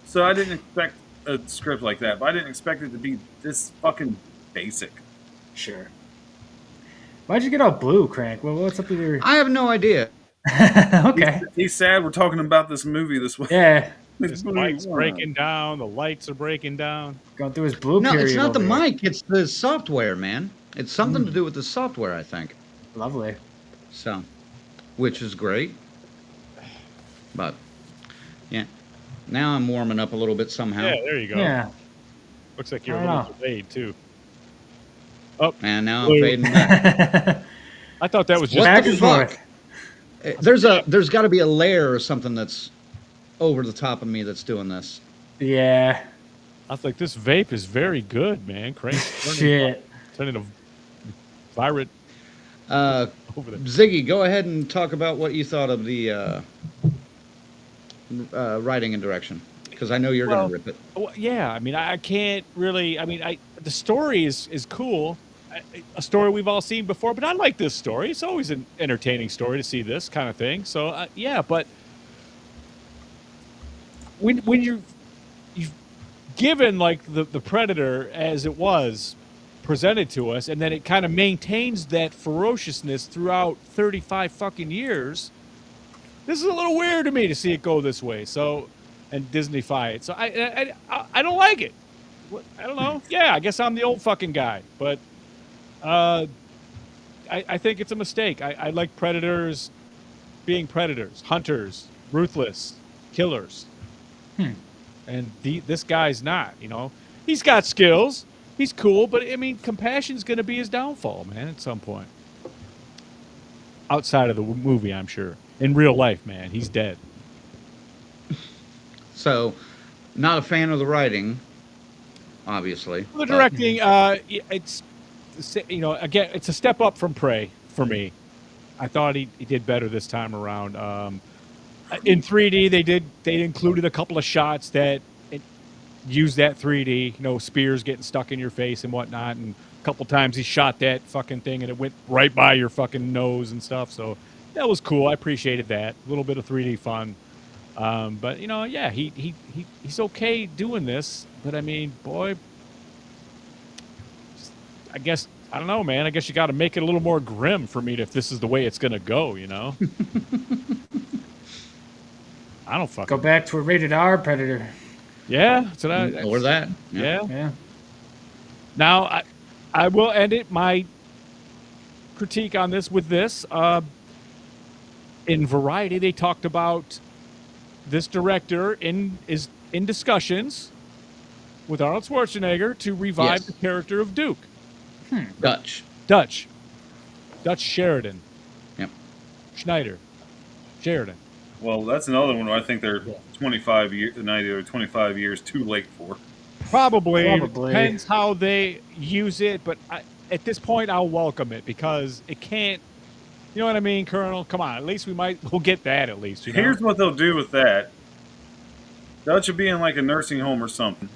So I didn't expect a script like that, but I didn't expect it to be this fucking basic. Sure. Why'd you get all blue, Crank? Well, what's up with your? I have no idea. Okay. He's sad we're talking about this movie this way. Yeah. His mic's breaking down. The lights are breaking down. Going through his blue No, period. it's not the over here. mic. It's the software, man. It's something to do with the software, I think. Lovely. So, which is great. But, yeah. Now I'm warming up a little bit somehow. Yeah, there you go. Yeah. Looks like you're I a don't little know. delayed too. And now I'm Blue. fading back. I thought that was just Back the and fuck? forth. There's got to be a layer or something that's over the top of me that's doing this. Yeah. I was like, this vape is very good, man. Crank. Shit. Turning a virate over there. Ziggy, go ahead and talk about what you thought of the writing and direction, because I know you're going to rip it. Well, yeah, I mean, I can't really. I mean, the story is cool. A story we've all seen before, but I like this story. It's always an entertaining story to see this kind of thing. So yeah, but when you've given like the Predator as it was presented to us, and then it kind of maintains that ferociousness throughout 35 fucking years. This is a little weird to me to see it go this way. So, and Disney-fy it. So I don't like it. I don't know. Yeah, I guess I'm the old fucking guy, but I think it's a mistake. I like predators being predators, hunters, ruthless, killers. And this guy's not, He's got skills. He's cool, but, I mean, compassion's going to be his downfall, man, at some point. Outside of the movie, I'm sure. In real life, man, he's dead. So, not a fan of the writing, obviously. The directing, it's, again, it's a step up from Prey for me. I thought he did better this time around. In 3D, they included a couple of shots that used that 3D, spears getting stuck in your face and whatnot, and a couple times he shot that fucking thing and it went right by your fucking nose and stuff. So that was cool. I appreciated that. A little bit of 3D fun. But yeah, he's okay doing this. But I mean, boy, I guess I don't know, man. I guess you got to make it a little more grim for me if this is the way it's gonna go. I don't fucking Go back to a rated R Predator. Yeah, so or that. Yeah. Yeah. Now, I will end it, my critique on this with this. In Variety, they talked about this director is in discussions with Arnold Schwarzenegger to revive Yes. the character of Duke. Dutch. Dutch Sheridan. Yep. Schneider. Sheridan. Well, that's another one where I think they're 25 years, 90 or 25 years too late for. Probably. Probably. Depends how they use it, but at this point, I'll welcome it because it can't. You know what I mean, Colonel? Come on, at least we'll get that at least. You know? Here's what they'll do with that. Dutch will be in like a nursing home or something.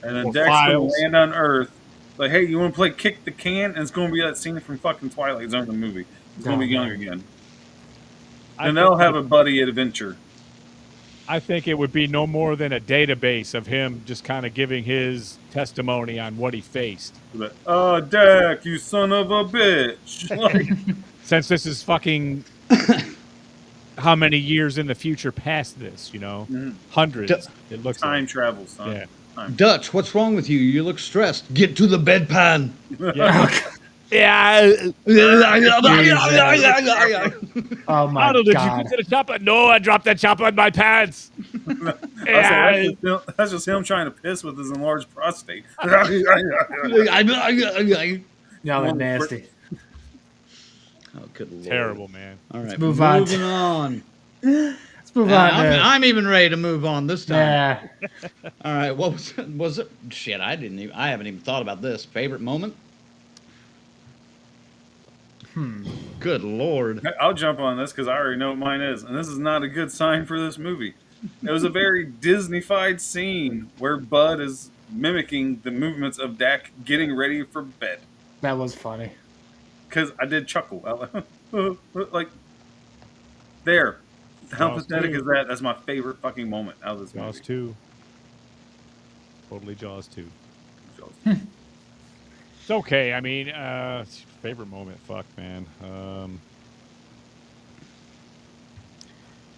And then Or Dex will Files. land on Earth. Like, hey, you want to play Kick the Can? And it's going to be that scene from fucking Twilight Zone, the movie. It's going to be young again. And they'll have a buddy adventure. I think it would be no more than a database of him just kind of giving his testimony on what he faced. But, Dak, you son of a bitch. Like, Since this is fucking how many years in the future past this, you know? Hundreds. It looks time like. travel, son. Yeah. Dutch, what's wrong with you? You look stressed. Get to the bedpan. Yeah. Oh my Arnold, did you god. consider chopper? No, I dropped that chopper in my pants. That's just him trying to piss with his enlarged prostate. Y'all are nasty. Oh, good lord. Terrible, man. All right, move on. moving on. Let's move on. I'm even ready to move on this time. Yeah. All right, what was it? Shit, I haven't even thought about this. Favorite moment? Good lord. I'll jump on this because I already know what mine is, and this is not a good sign for this movie. It was a very Disney-fied scene where Bud is mimicking the movements of Dak getting ready for bed. That was funny. Because I did chuckle. Like, there. How Jaws pathetic 2. is that? That's my favorite fucking moment out of this Jaws movie. 2. Totally Jaws 2. Jaws. It's okay. I mean, favorite moment. Fuck, man.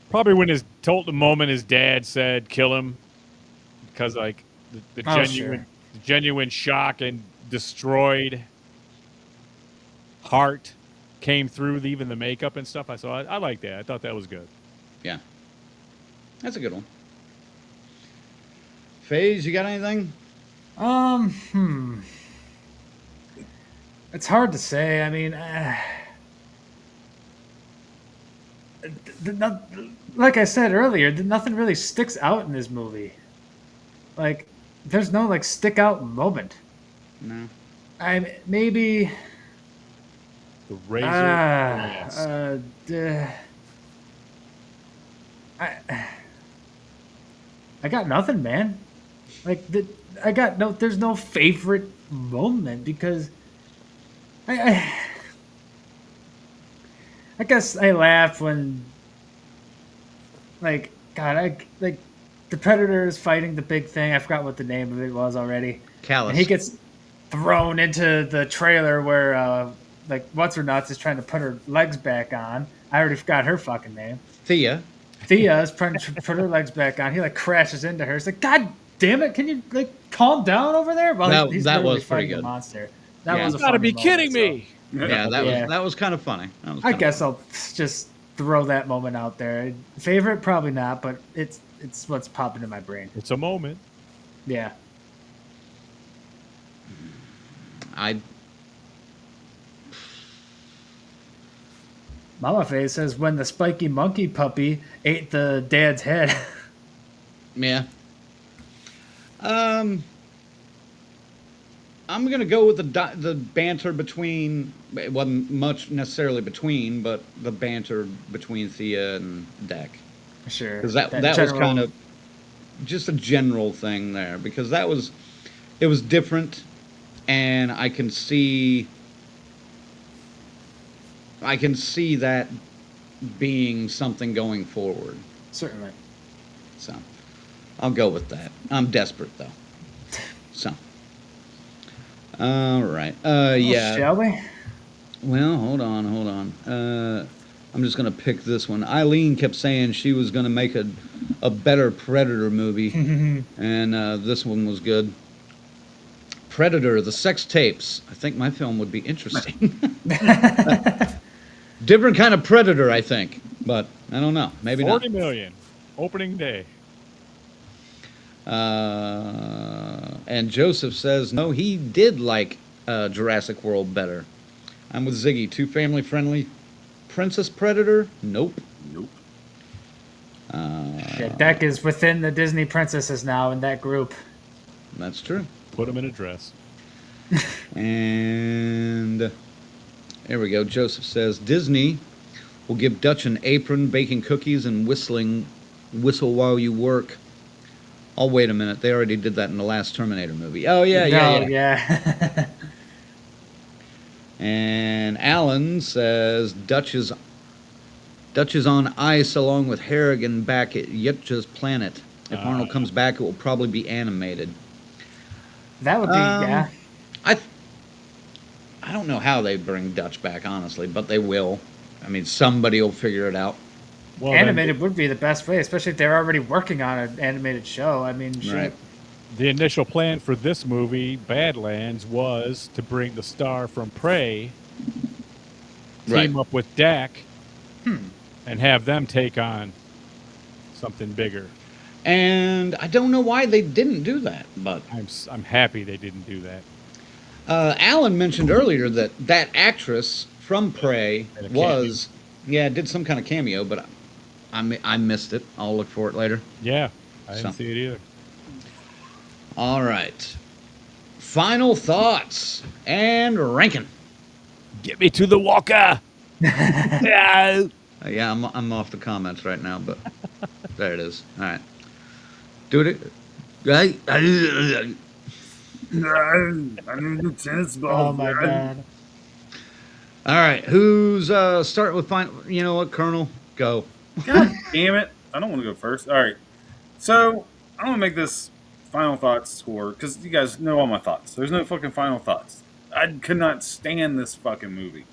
Probably when the moment his dad said kill him, because like the genuine shock and destroyed heart came through even the makeup and stuff. I like that. I thought that was good. Yeah. That's a good one. FaZe, you got anything? It's hard to say. I mean, like I said earlier, nothing really sticks out in this movie. Like, there's no like stick out moment. No. Maybe. The razor. I got nothing, man. Like there's no favorite moment because I guess I laughed when like the Predator is fighting the big thing. I forgot what the name of it was already. Callus. And he gets thrown into the trailer where like what's her nuts is trying to put her legs back on. I already forgot her fucking name. Thea is trying to put her legs back on. He like crashes into her. It's like, God damn it! Can you like calm down over there? Well, he's that literally was pretty fighting good. a monster. That was a You gotta funny be kidding moment, me. Yeah, that was kind of funny. I guess I'll just throw that moment out there. Favorite, probably not, but it's what's popping in my brain. It's a moment. Yeah. Mama Face says when the spiky monkey puppy ate the dad's head. Yeah. I'm gonna go with the banter between. It wasn't much necessarily between, but the banter between Thea and Dak. Sure. Because that was kind of just a general thing there. Because it was different, and I can see that being something going forward. Certainly. So, I'll go with that. I'm desperate though. So. All right. Yeah. Shall we? Well, hold on. I'm just going to pick this one. Eileen kept saying she was going to make a better Predator movie, and this one was good. Predator, the sex tapes. I think my film would be interesting. Different kind of Predator, I think, but I don't know. Maybe 40 not. million. Opening day. And Joseph says, no, he did like Jurassic World better. I'm with Ziggy. Too family-friendly. Princess Predator? Nope. Yeah, Deck is within the Disney princesses now in that group. That's true. Put him in a dress. And there we go. Joseph says, Disney will give Dutch an apron, baking cookies, and whistle while you work. Oh, wait a minute. They already did that in the last Terminator movie. Oh, yeah. And Alan says, Dutch is on ice along with Harrigan back at Yutja's planet. If Arnold comes back, it will probably be animated. That would be, yeah. I don't know how they bring Dutch back, honestly, but they will. I mean, somebody will figure it out. Well, animated would be the best way, especially if they're already working on an animated show. I mean, shit. Right. The initial plan for this movie, Badlands, was to bring the star from Prey, team up with Dak, and have them take on something bigger. And I don't know why they didn't do that, but I'm happy they didn't do that. Alan mentioned earlier that actress from Prey did some kind of cameo, but I missed it. I'll look for it later. Yeah, I didn't see it either. All right. Final thoughts and ranking. Get me to the Walker. Yeah, I'm off the comments right now, but there it is. All right. Do it. Right. I don't do tennis ball. Oh, my God. All right. Who's starting with final? You know what, Colonel? Go. God damn it. I don't want to go first. All right. So, I'm going to make this final thoughts score because you guys know all my thoughts. There's no fucking final thoughts. I could not stand this fucking movie.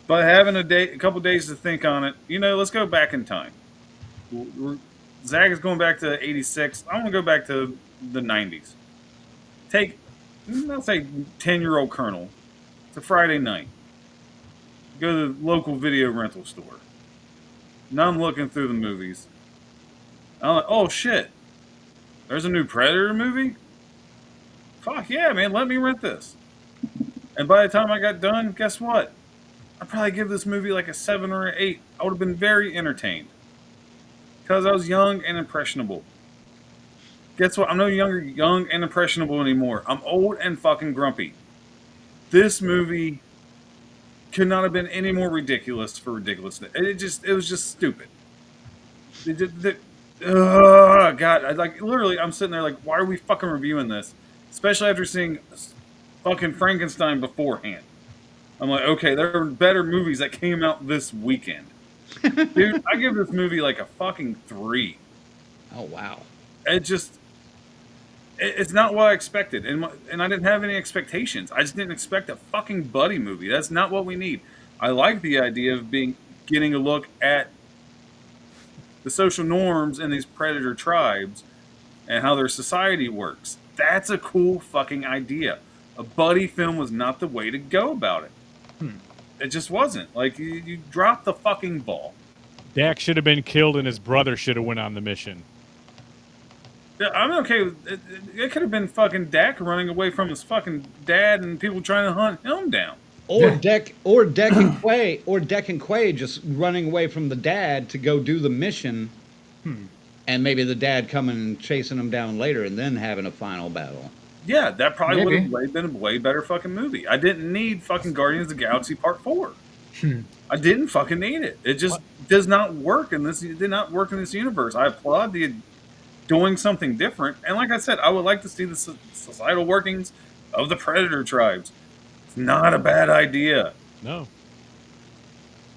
But having a couple days to think on it, let's go back in time. Zach is going back to 86. I'm going to go back to the 90s. I'll say 10-year-old Colonel. It's a Friday night. Go to the local video rental store. Now I'm looking through the movies. I'm like, oh shit. There's a new Predator movie? Fuck yeah, man, let me rent this. And by the time I got done, guess what? I'd probably give this movie like a 7 or an 8. I would have been very entertained. Because I was young and impressionable. Guess what? I'm no young and impressionable anymore. I'm old and fucking grumpy. This movie could not have been any more ridiculous for ridiculousness. It was just stupid. God, I'm sitting there like, why are we fucking reviewing this? Especially after seeing fucking Frankenstein beforehand. I'm like, okay, there are better movies that came out this weekend. Dude, I give this movie like a fucking 3. Oh, wow. It's not what I expected. And I didn't have any expectations. I just didn't expect a fucking buddy movie. That's not what we need. I like the idea of getting a look at the social norms in these predator tribes and how their society works. That's a cool fucking idea. A buddy film was not the way to go about it. It just wasn't. Like, you dropped the fucking ball. Dak should have been killed and his brother should have went on the mission. Yeah, I'm okay with it. It could have been fucking Dak running away from his fucking dad and people trying to hunt him down. Or Deck and Quay just running away from the dad to go do the mission, and maybe the dad coming and chasing him down later, and then having a final battle. Yeah, that probably would have been a way better fucking movie. I didn't need fucking Guardians of the Galaxy Part 4. I didn't fucking need it. It just does not work in this. It did not work in this universe. I applaud the doing something different, and like I said, I would like to see the societal workings of the Predator tribes. It's not a bad idea. No.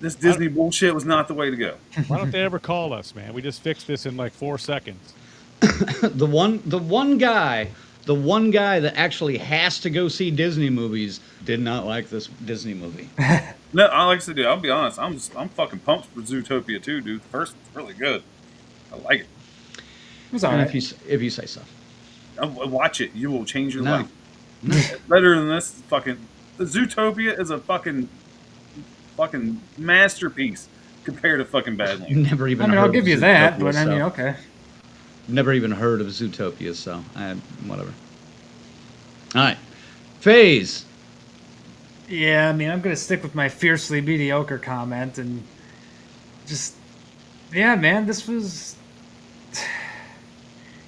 This Disney bullshit was not the way to go. Why don't they ever call us, man? We just fixed this in like 4 seconds. The one guy the one guy that actually has to go see Disney movies did not like this Disney movie. No, I like I said, dude. I'll be honest. I'm fucking pumped for Zootopia too, dude. The first one's really good. I like it. It was all right. If you say so. Watch it. You will change your No. life. It's better than this. Fucking the Zootopia is a fucking masterpiece compared to fucking Badlands. Never even. I mean, heard I'll give of you that, Zootopia, but I mean, so- okay. Never even heard of Zootopia, so whatever. All right, Phase. Yeah, I mean, I'm gonna stick with my fiercely mediocre comment and just, yeah, man, this was,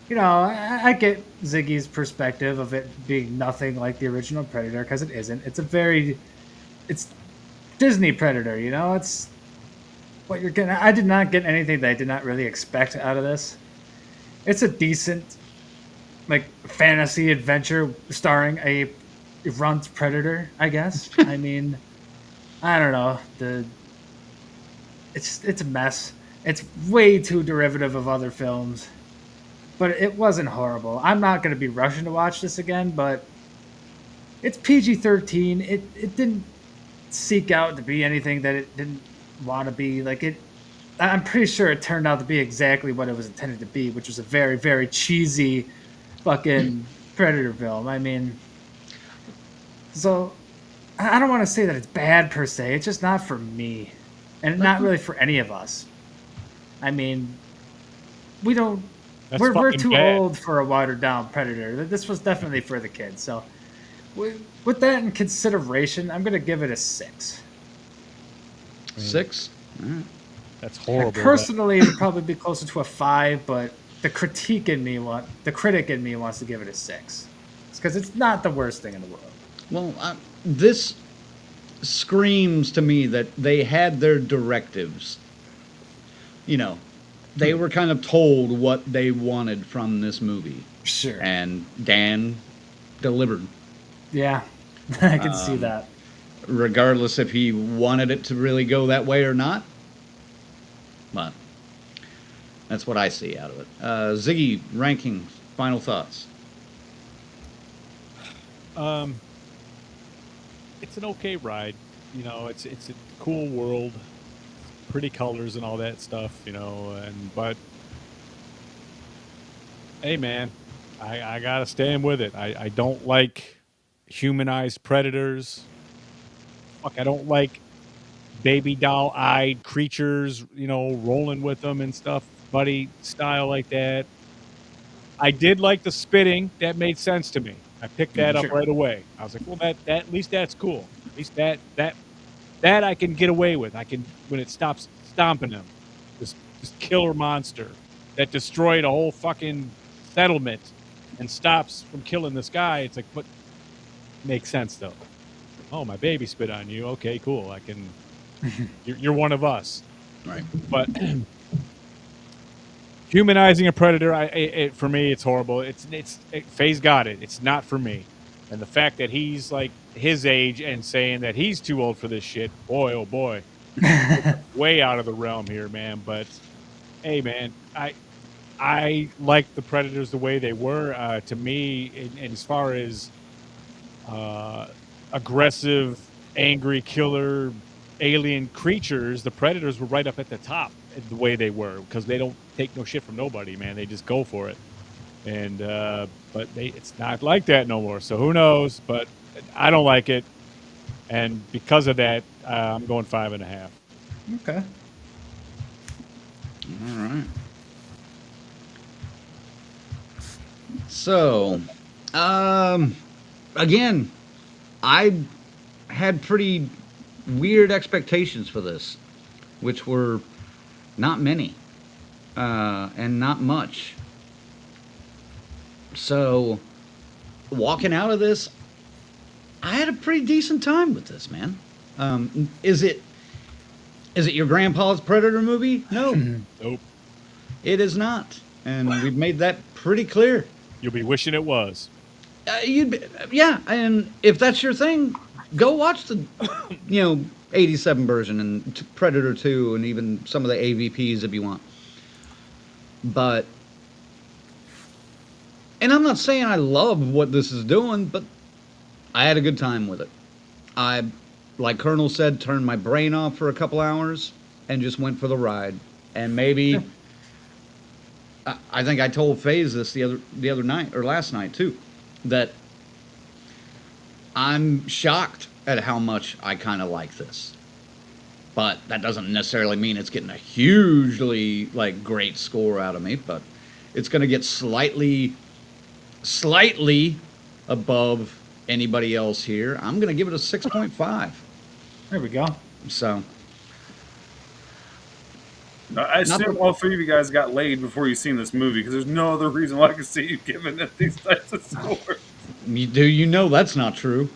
you know, I get Ziggy's perspective of it being nothing like the original Predator because it isn't. It's Disney Predator, you know. It's what you're getting. I did not get anything that I did not really expect out of this. It's a decent, like, fantasy adventure starring a runt predator, I guess. I mean, I don't know. It's a mess. It's way too derivative of other films, but it wasn't horrible. I'm not going to be rushing to watch this again, but it's PG-13. It didn't seek out to be anything that it didn't want to be. Like it. I'm pretty sure it turned out to be exactly what it was intended to be, which was a very, very cheesy fucking Predator film. I mean, so I don't want to say that it's bad per se. It's just not for me, and not really for any of us. I mean, we don't. We're fucking too bad. old for a watered down Predator. This was definitely for the kids. So, with that in consideration, I'm gonna give it a 6. 6. All right. That's horrible. Personally, it would probably be closer to a 5, but the critic in me wants to give it a 6. It's because it's not the worst thing in the world. Well, this screams to me that they had their directives. You know, they were kind of told what they wanted from this movie. Sure. And Dan delivered. Yeah, I can see that. Regardless if he wanted it to really go that way or not. But that's what I see out of it. Ziggy, rankings, final thoughts. It's an okay ride. You know, it's a cool world, pretty colors and all that stuff. You know, but hey, man, I gotta stand with it. I don't like humanized predators. Fuck, I don't like baby doll-eyed creatures, you know, rolling with them and stuff, buddy style like that. I did like the spitting. That made sense to me. I picked that up right away. I was like, well, that at least that's cool. At least that I can get away with. I can, when it stops stomping him. This killer monster that destroyed a whole fucking settlement and stops from killing this guy. It's like, what makes sense though? Oh, my baby spit on you. Okay, cool. I can. You're one of us, right? But humanizing a predator, for me, it's horrible. Faye's got it. It's not for me. And the fact that he's like his age and saying that he's too old for this shit, boy, oh boy, way out of the realm here, man. But hey, man, I like the Predators the way they were. To me, and as far as aggressive, angry, killer, alien creatures, the Predators were right up at the top the way they were, because they don't take no shit from nobody, man. They just go for it. And but it's not like that no more. So who knows? But I don't like it, and because of that, I'm going 5.5. Okay. All right. So, again, I had pretty weird expectations for this, which were not many and not much. So, walking out of this, I had a pretty decent time with this, man. Is it your grandpa's Predator movie? No. Nope. It is not. And we've made that pretty clear. You'll be wishing it was. Yeah, and if that's your thing, go watch the, 87 version and Predator 2 and even some of the AVPs if you want. But And I'm not saying I love what this is doing, but I had a good time with it. I, like Colonel said, turned my brain off for a couple hours and just went for the ride. And maybe, I think I told FaZe this the other night, or last night too, that I'm shocked at how much I kind of like this. But that doesn't necessarily mean it's getting a hugely, like, great score out of me, but it's going to get slightly above anybody else here. I'm going to give it a 6.5. There we go. So. I assume all three of you guys got laid before you seen this movie, because there's no other reason why I can see you giving it these types of scores. You know that's not true.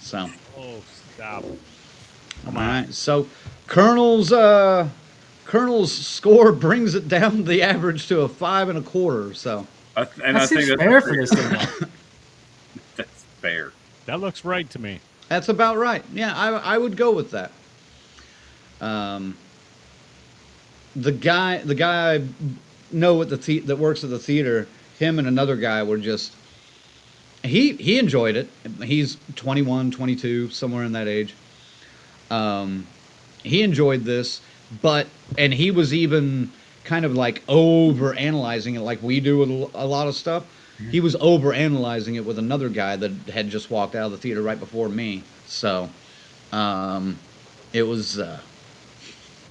So. Oh, stop. All right. So, Colonel's score brings it down the average to a 5.25. So. I think that's fair for this thing. That's fair. That looks right to me. That's about right. Yeah, I would go with that. The guy I know at that works at the theater, him and another guy were just. He enjoyed it. He's 21, 22, somewhere in that age. He enjoyed this, and he was even kind of like over analyzing it like we do with a lot of stuff. Mm-hmm. He was over analyzing it with another guy that had just walked out of the theater right before me. So, it was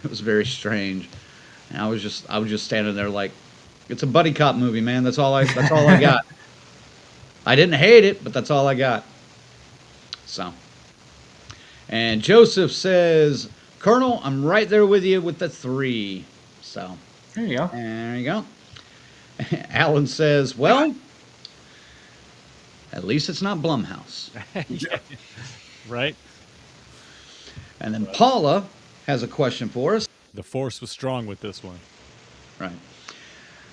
very strange. And I was just standing there like, it's a buddy cop movie, man. That's all I got. I didn't hate it, but that's all I got. So. And Joseph says, Colonel, I'm right there with you with the 3. So. There you go. There you go. Alan says, well, at least it's not Blumhouse. Yeah. Right. And then Paula has a question for us. The force was strong with this one. Right.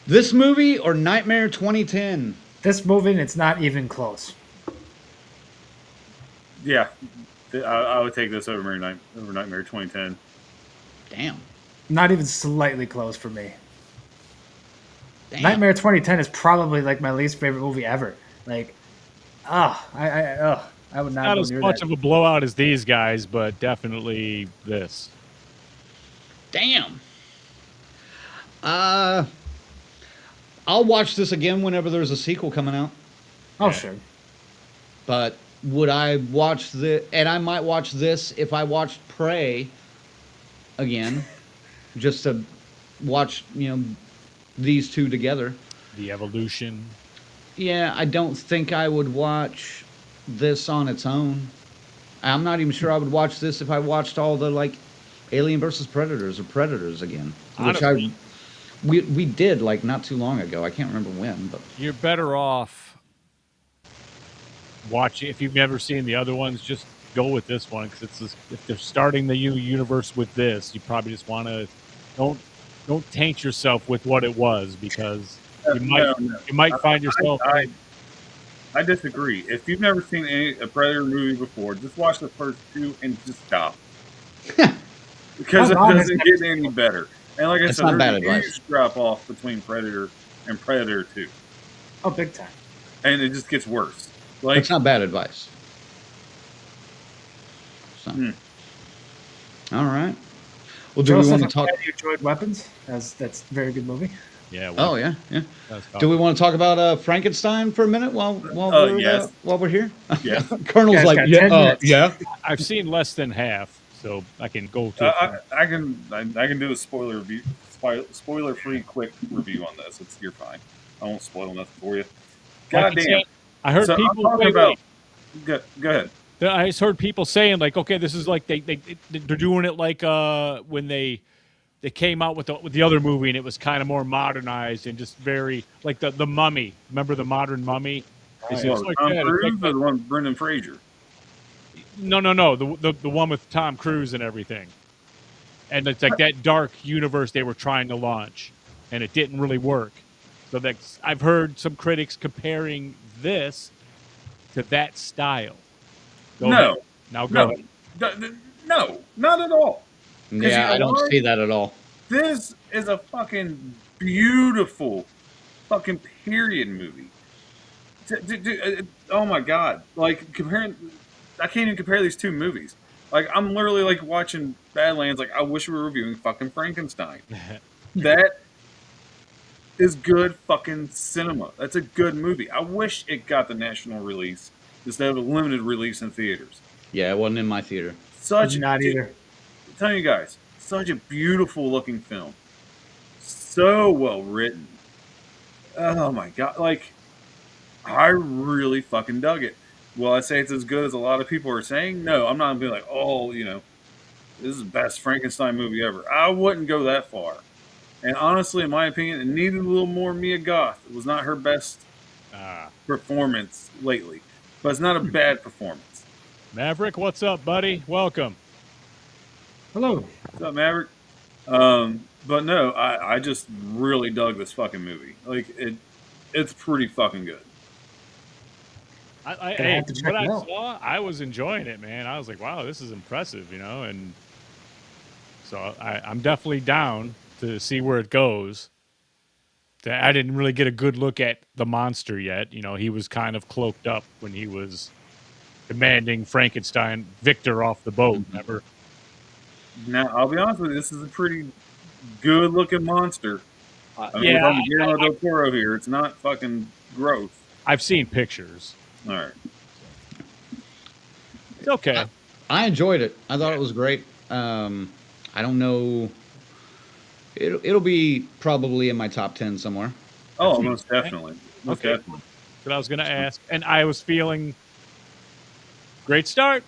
This movie or Nightmare 2010? This movie, and it's not even close. Yeah. I would take this over Nightmare 2010. Damn. Not even slightly close for me. Damn. Nightmare 2010 is probably like my least favorite movie ever. Like, I would not. Not go as near much that. of a blowout as these guys, but definitely this. Damn. I'll watch this again whenever there's a sequel coming out. Oh, sure. But would I watch this? And I might watch this if I watched Prey again, just to watch, these two together. The evolution. Yeah, I don't think I would watch this on its own. I'm not even sure I would watch this if I watched all the, like, Alien versus Predators or Predators again. Honestly, Which we did, like, not too long ago. I can't remember when, but... You're better off watching. If you've never seen the other ones, just go with this one, because if they're starting the universe with this, you probably just want to... Don't taint yourself with what it was, because you might find yourself... I disagree. If you've never seen a Predator movie before, just watch the first 2 and just stop. Because it doesn't get any better. And like I said, there's a huge drop off between Predator and Predator 2. Oh, big time. And it just gets worse. Like, it's not bad advice. So. All right. Well, do we want to talk? You enjoyed Weapons? That's a very good movie. Yeah. Oh yeah. Do we want to talk about Frankenstein for a minute while we're here? Yeah. Colonel's like, yeah. I've seen less than half, so I can go to. I can do a spoiler-free quick review on this. You're fine. I won't spoil nothing for you. Goddamn. I heard people talking about. Go ahead. I just heard people saying, like, okay, this is like they're doing it like when they came out with the other movie, and it was kind of more modernized and just very like the Mummy. Remember the modern Mummy? Tom Cruise or the one with Brendan Fraser? No. The one with Tom Cruise and everything. And it's like that dark universe they were trying to launch, and it didn't really work. So I've heard some critics comparing this to that style. Go ahead. No, not at all. Yeah, I don't see that at all. This is a fucking beautiful fucking period movie. Oh my god! Like comparing, I can't even compare these two movies. Like I'm literally like watching Badlands. Like I wish we were reviewing fucking Frankenstein. That is good fucking cinema. That's a good movie. I wish it got the national release instead of a limited release in theaters. Yeah, it wasn't in my theater. Such Not either. I'm telling you guys, such a beautiful looking film. So well written. Oh my god! Like I really fucking dug it. Will I say it's as good as a lot of people are saying? No, I'm not gonna be like, oh, this is the best Frankenstein movie ever. I wouldn't go that far. And honestly, in my opinion, it needed a little more Mia Goth. It was not her best performance lately, but it's not a bad performance. Maverick, what's up, buddy? Welcome. Hello. What's up, Maverick? But no, I just really dug this fucking movie. Like it's pretty fucking good. Hey, what I saw, I was enjoying it, man. I was like, wow, this is impressive, and so I'm definitely down to see where it goes. I didn't really get a good look at the monster yet. He was kind of cloaked up when he was demanding Frankenstein Victor off the boat. Remember? Now, I'll be honest with you, this is a pretty good-looking monster. I mean, Yeah, we're talking Guillermo del Toro here. It's not fucking gross. I've seen pictures. All right. It's okay. I enjoyed it. I thought it was great. I don't know. It'll be probably in my top 10 somewhere. Oh, most definitely. Most Okay. definitely. But I was going to ask, and I was feeling great start.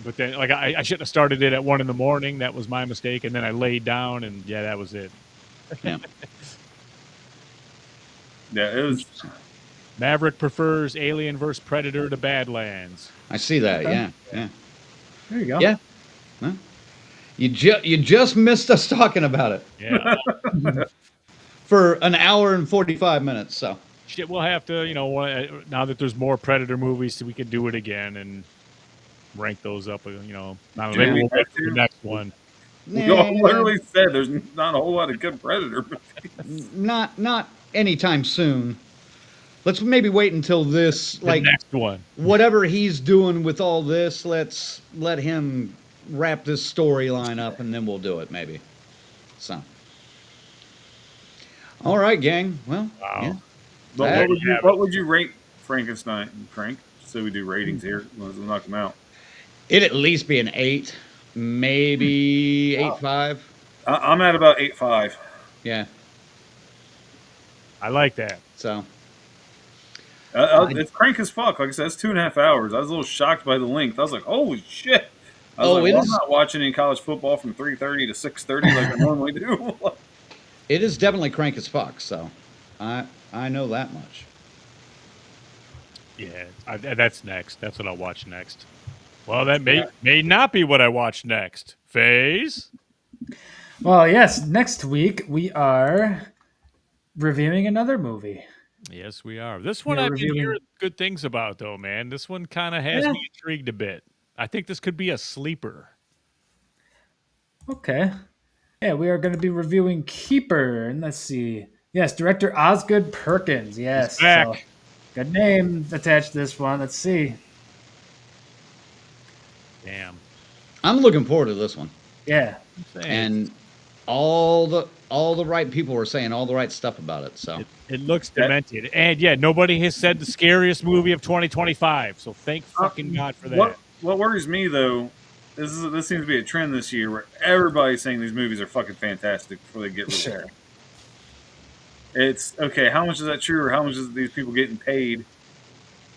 But then, like, I shouldn't have started it at 1 a.m. That was my mistake. And then I laid down, and yeah, that was it. Yeah. Yeah, it was. Maverick prefers Alien vs. Predator to Badlands. I see that. Yeah. Yeah. There you go. Yeah. Huh? You just missed us talking about it Yeah. for an hour and 45 minutes. So Shit, we'll have to, now that there's more Predator movies, so we can do it again and rank those up, Now maybe we'll get to the next one. We all literally said there's not a whole lot of good Predator movies. Not anytime soon. Let's maybe wait until this, The next one. whatever he's doing with all this, let's let him wrap this storyline up, and then we'll do it, maybe. So. All right, gang. Well, Wow. yeah. But what would you rate Frankenstein, Frank? So we do ratings here. Let's knock them out. It'd at least be an 8, maybe 8.5. I'm at about 8.5. Yeah. I like that. So. It's crank as fuck. Like I said, it's 2.5 hours. I was a little shocked by the length. I was like, holy shit. I was I'm not watching any college football from 3:30 to 6:30 like I normally do. It is definitely crank as fuck, so I know that much. Yeah, that's next. That's what I'll watch next. Well, that may not be what I watch next. Phase? Well, yes, next week we are reviewing another movie. Yes, we are. This one Yeah, I've been reviewing- hearing good things about, though, man. This one kind of has me intrigued a bit. I think this could be a sleeper. Okay. Yeah, we are going to be reviewing Keeper. And let's see. Yes, director Osgood Perkins. Yes. He's back. So, good name attached to this one. Let's see. Damn. I'm looking forward to this one. Yeah. And all the right people were saying all the right stuff about it. So It looks demented. And yeah, nobody has said the scariest movie of 2025. So thank fucking God for that. What worries me though, this seems to be a trend this year where everybody's saying these movies are fucking fantastic before they get released. Sure. It's okay. How much is that true, or how much is these people getting paid?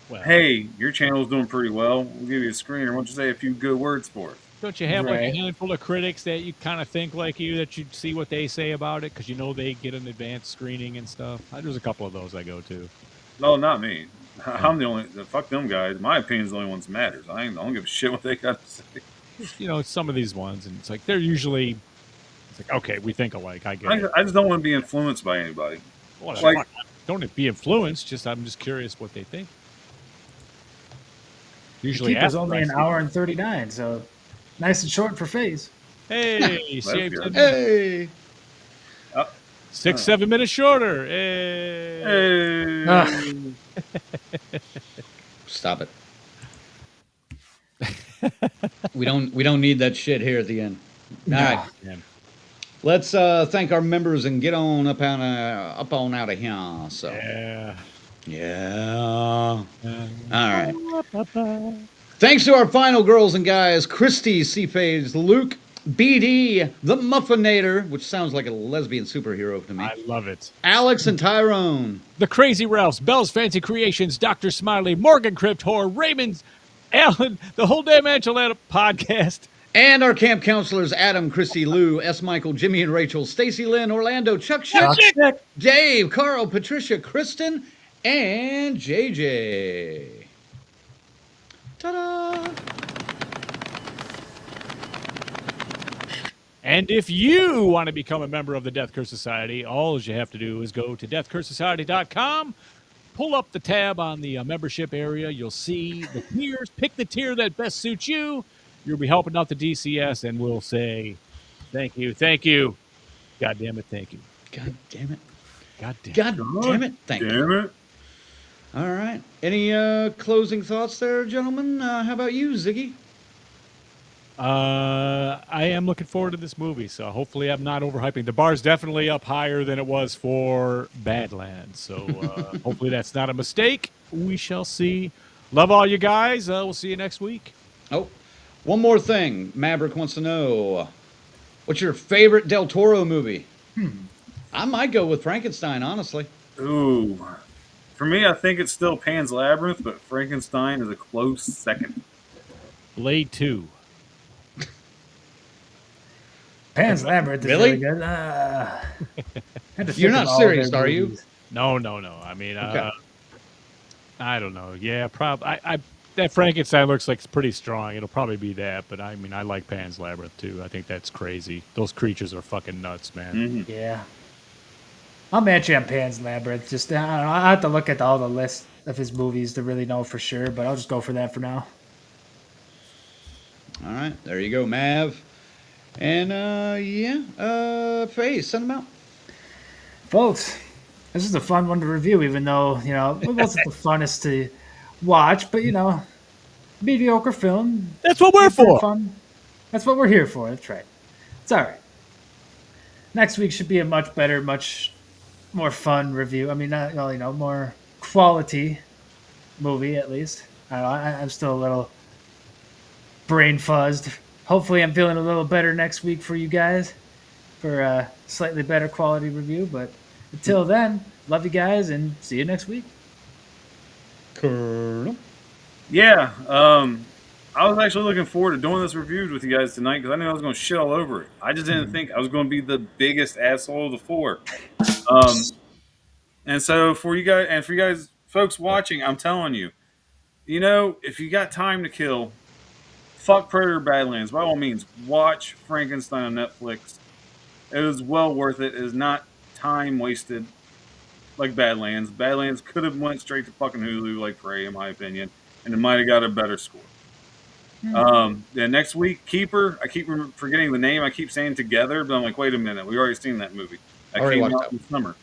Well, Hey, your channel's doing pretty well. We'll give you a screener. Why don't you say a few good words for it? don't you have like Right. a handful of critics that you kind of think like you, that you see what they say about it because they get an advanced screening and stuff? There's a couple of those I go to. No, not me. I'm the only. Fuck them guys. My opinion's the only one that matters. I don't give a shit what they got to say. It's some of these ones, and it's like they're usually. It's like, okay, we think alike. I get it. I just don't want to be influenced by anybody. Well, like- don't be influenced. I'm just curious what they think. Usually, Keeper's ask only an questions. hour and 39, so nice and short for Phase. Hey, That's saved good. him. hey, 7 minutes shorter. Hey. Stop it. We don't need that shit here at the end. All right. Let's thank our members and get on up on out of here. So yeah. All right. Thanks to our final girls and guys: Christy, C-Phase, Luke, BD, the Muffinator, which sounds like a lesbian superhero to me. I love it. Alex and Tyrone. The Crazy Ralphs, Bell's Fancy Creations, Dr. Smiley, Morgan Crypt Horror, Raymond's, Alan, the Whole Damn Angeletta podcast. And our camp counselors: Adam, Christy, Lou, S. Michael, Jimmy and Rachel, Stacy Lynn, Orlando, Chuck Schick, Dave, Carl, Patricia, Kristen, and JJ. Ta-da! And if you want to become a member of the Death Curse Society, all you have to do is go to deathcursesociety.com, pull up the tab on the membership area. You'll see the tiers. Pick the tier that best suits you. You'll be helping out the DCS, and we'll say thank you. Thank you. God damn it, thank you. God damn it. God damn it. God damn it. Thank you. All right. Any closing thoughts there, gentlemen? How about you, Ziggy? I am looking forward to this movie, so hopefully I'm not overhyping. The bar's definitely up higher than it was for Badlands, so hopefully that's not a mistake. We shall see. Love all you guys. We'll see you next week. Oh, one more thing. Maverick wants to know, what's your favorite Del Toro movie? I might go with Frankenstein, honestly. Ooh. For me, I think it's still Pan's Labyrinth, but Frankenstein is a close second. Blade 2. Pan's Labyrinth is Really? really good. You're not serious, are you? No. I mean, I don't know. Yeah, probably. That Frankenstein looks like it's pretty strong. It'll probably be that, but I mean, I like Pan's Labyrinth too. I think that's crazy. Those creatures are fucking nuts, man. Mm-hmm. Yeah. I'll match you on Pan's Labyrinth. Just, I don't know, I have to look at all the list of his movies to really know for sure, but I'll just go for that for now. All right. There you go, Mav. And, Faye, send them out. Folks, this is a fun one to review, even though, it wasn't the funnest to watch, but, mediocre film. That's what we're for. Fun. That's what we're here for. That's right. It's all right. Next week should be a much better, much more fun review. I mean, not, more quality movie, at least. I'm still a little brain fuzzed. Hopefully I'm feeling a little better next week for you guys for a slightly better quality review. But until then, love you guys and see you next week. Colonel? Yeah, I was actually looking forward to doing this review with you guys tonight because I knew I was going to shit all over it. I just didn't think I was going to be the biggest asshole of the four. And so for you guys, folks watching, I'm telling you, if you got time to kill, fuck Predator Badlands. By all means, watch Frankenstein on Netflix. It is well worth it. It is not time wasted like Badlands. Badlands could have went straight to fucking Hulu like Prey, in my opinion, and it might have got a better score. Next week, Keeper. I keep forgetting the name. I keep saying Together, but I'm like, wait a minute. We've already seen that movie. That came out in the summer.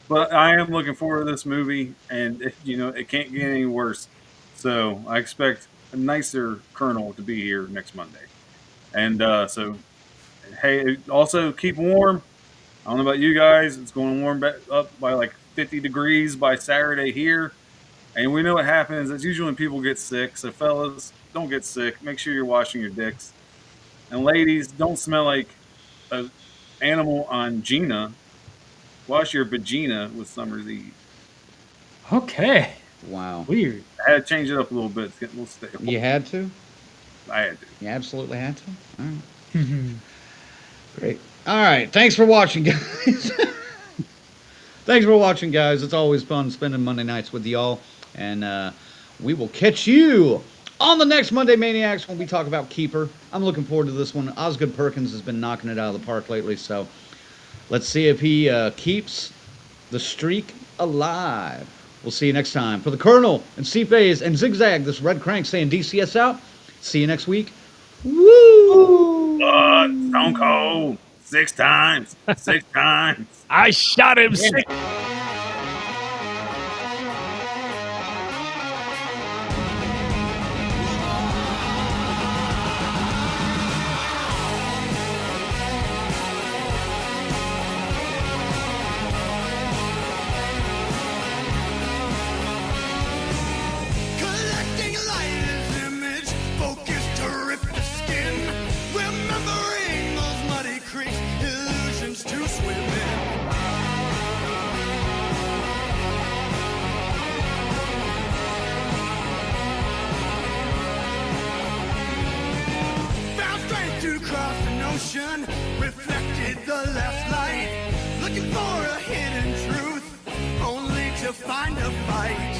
But I am looking forward to this movie, and it can't get any worse. So I expect a nicer Colonel to be here next Monday. And so, hey, also keep warm. I don't know about you guys. It's going to warm back up by like 50 degrees by Saturday here. And we know what happens. It's usually when people get sick. So, fellas, don't get sick. Make sure you're washing your dicks. And ladies, don't smell like an animal on Gina. Wash your vagina with Summer's Eve. Okay. Wow. Weird. I had to change it up a little bit. It's getting a little stale. You had to? I had to. You absolutely had to? All right. Great. All right. Thanks for watching, guys. Thanks for watching, guys. It's always fun spending Monday nights with y'all. And we will catch you on the next Monday Maniacs when we talk about Keeper. I'm looking forward to this one. Osgood Perkins has been knocking it out of the park lately, so let's see if he keeps the streak alive. We'll see you next time. For the Colonel and C-Phase and Zigzag, this Red Crank saying DCS out. See you next week. Woo! Stone Cold. 6 times. 6 times. I shot him 6. Collecting light image, focused to rip the skin. Remembering those muddy creeks, illusions to swim in. Found strength to cross an ocean, reflected the last light. Looking for a hidden truth, only to find a fight.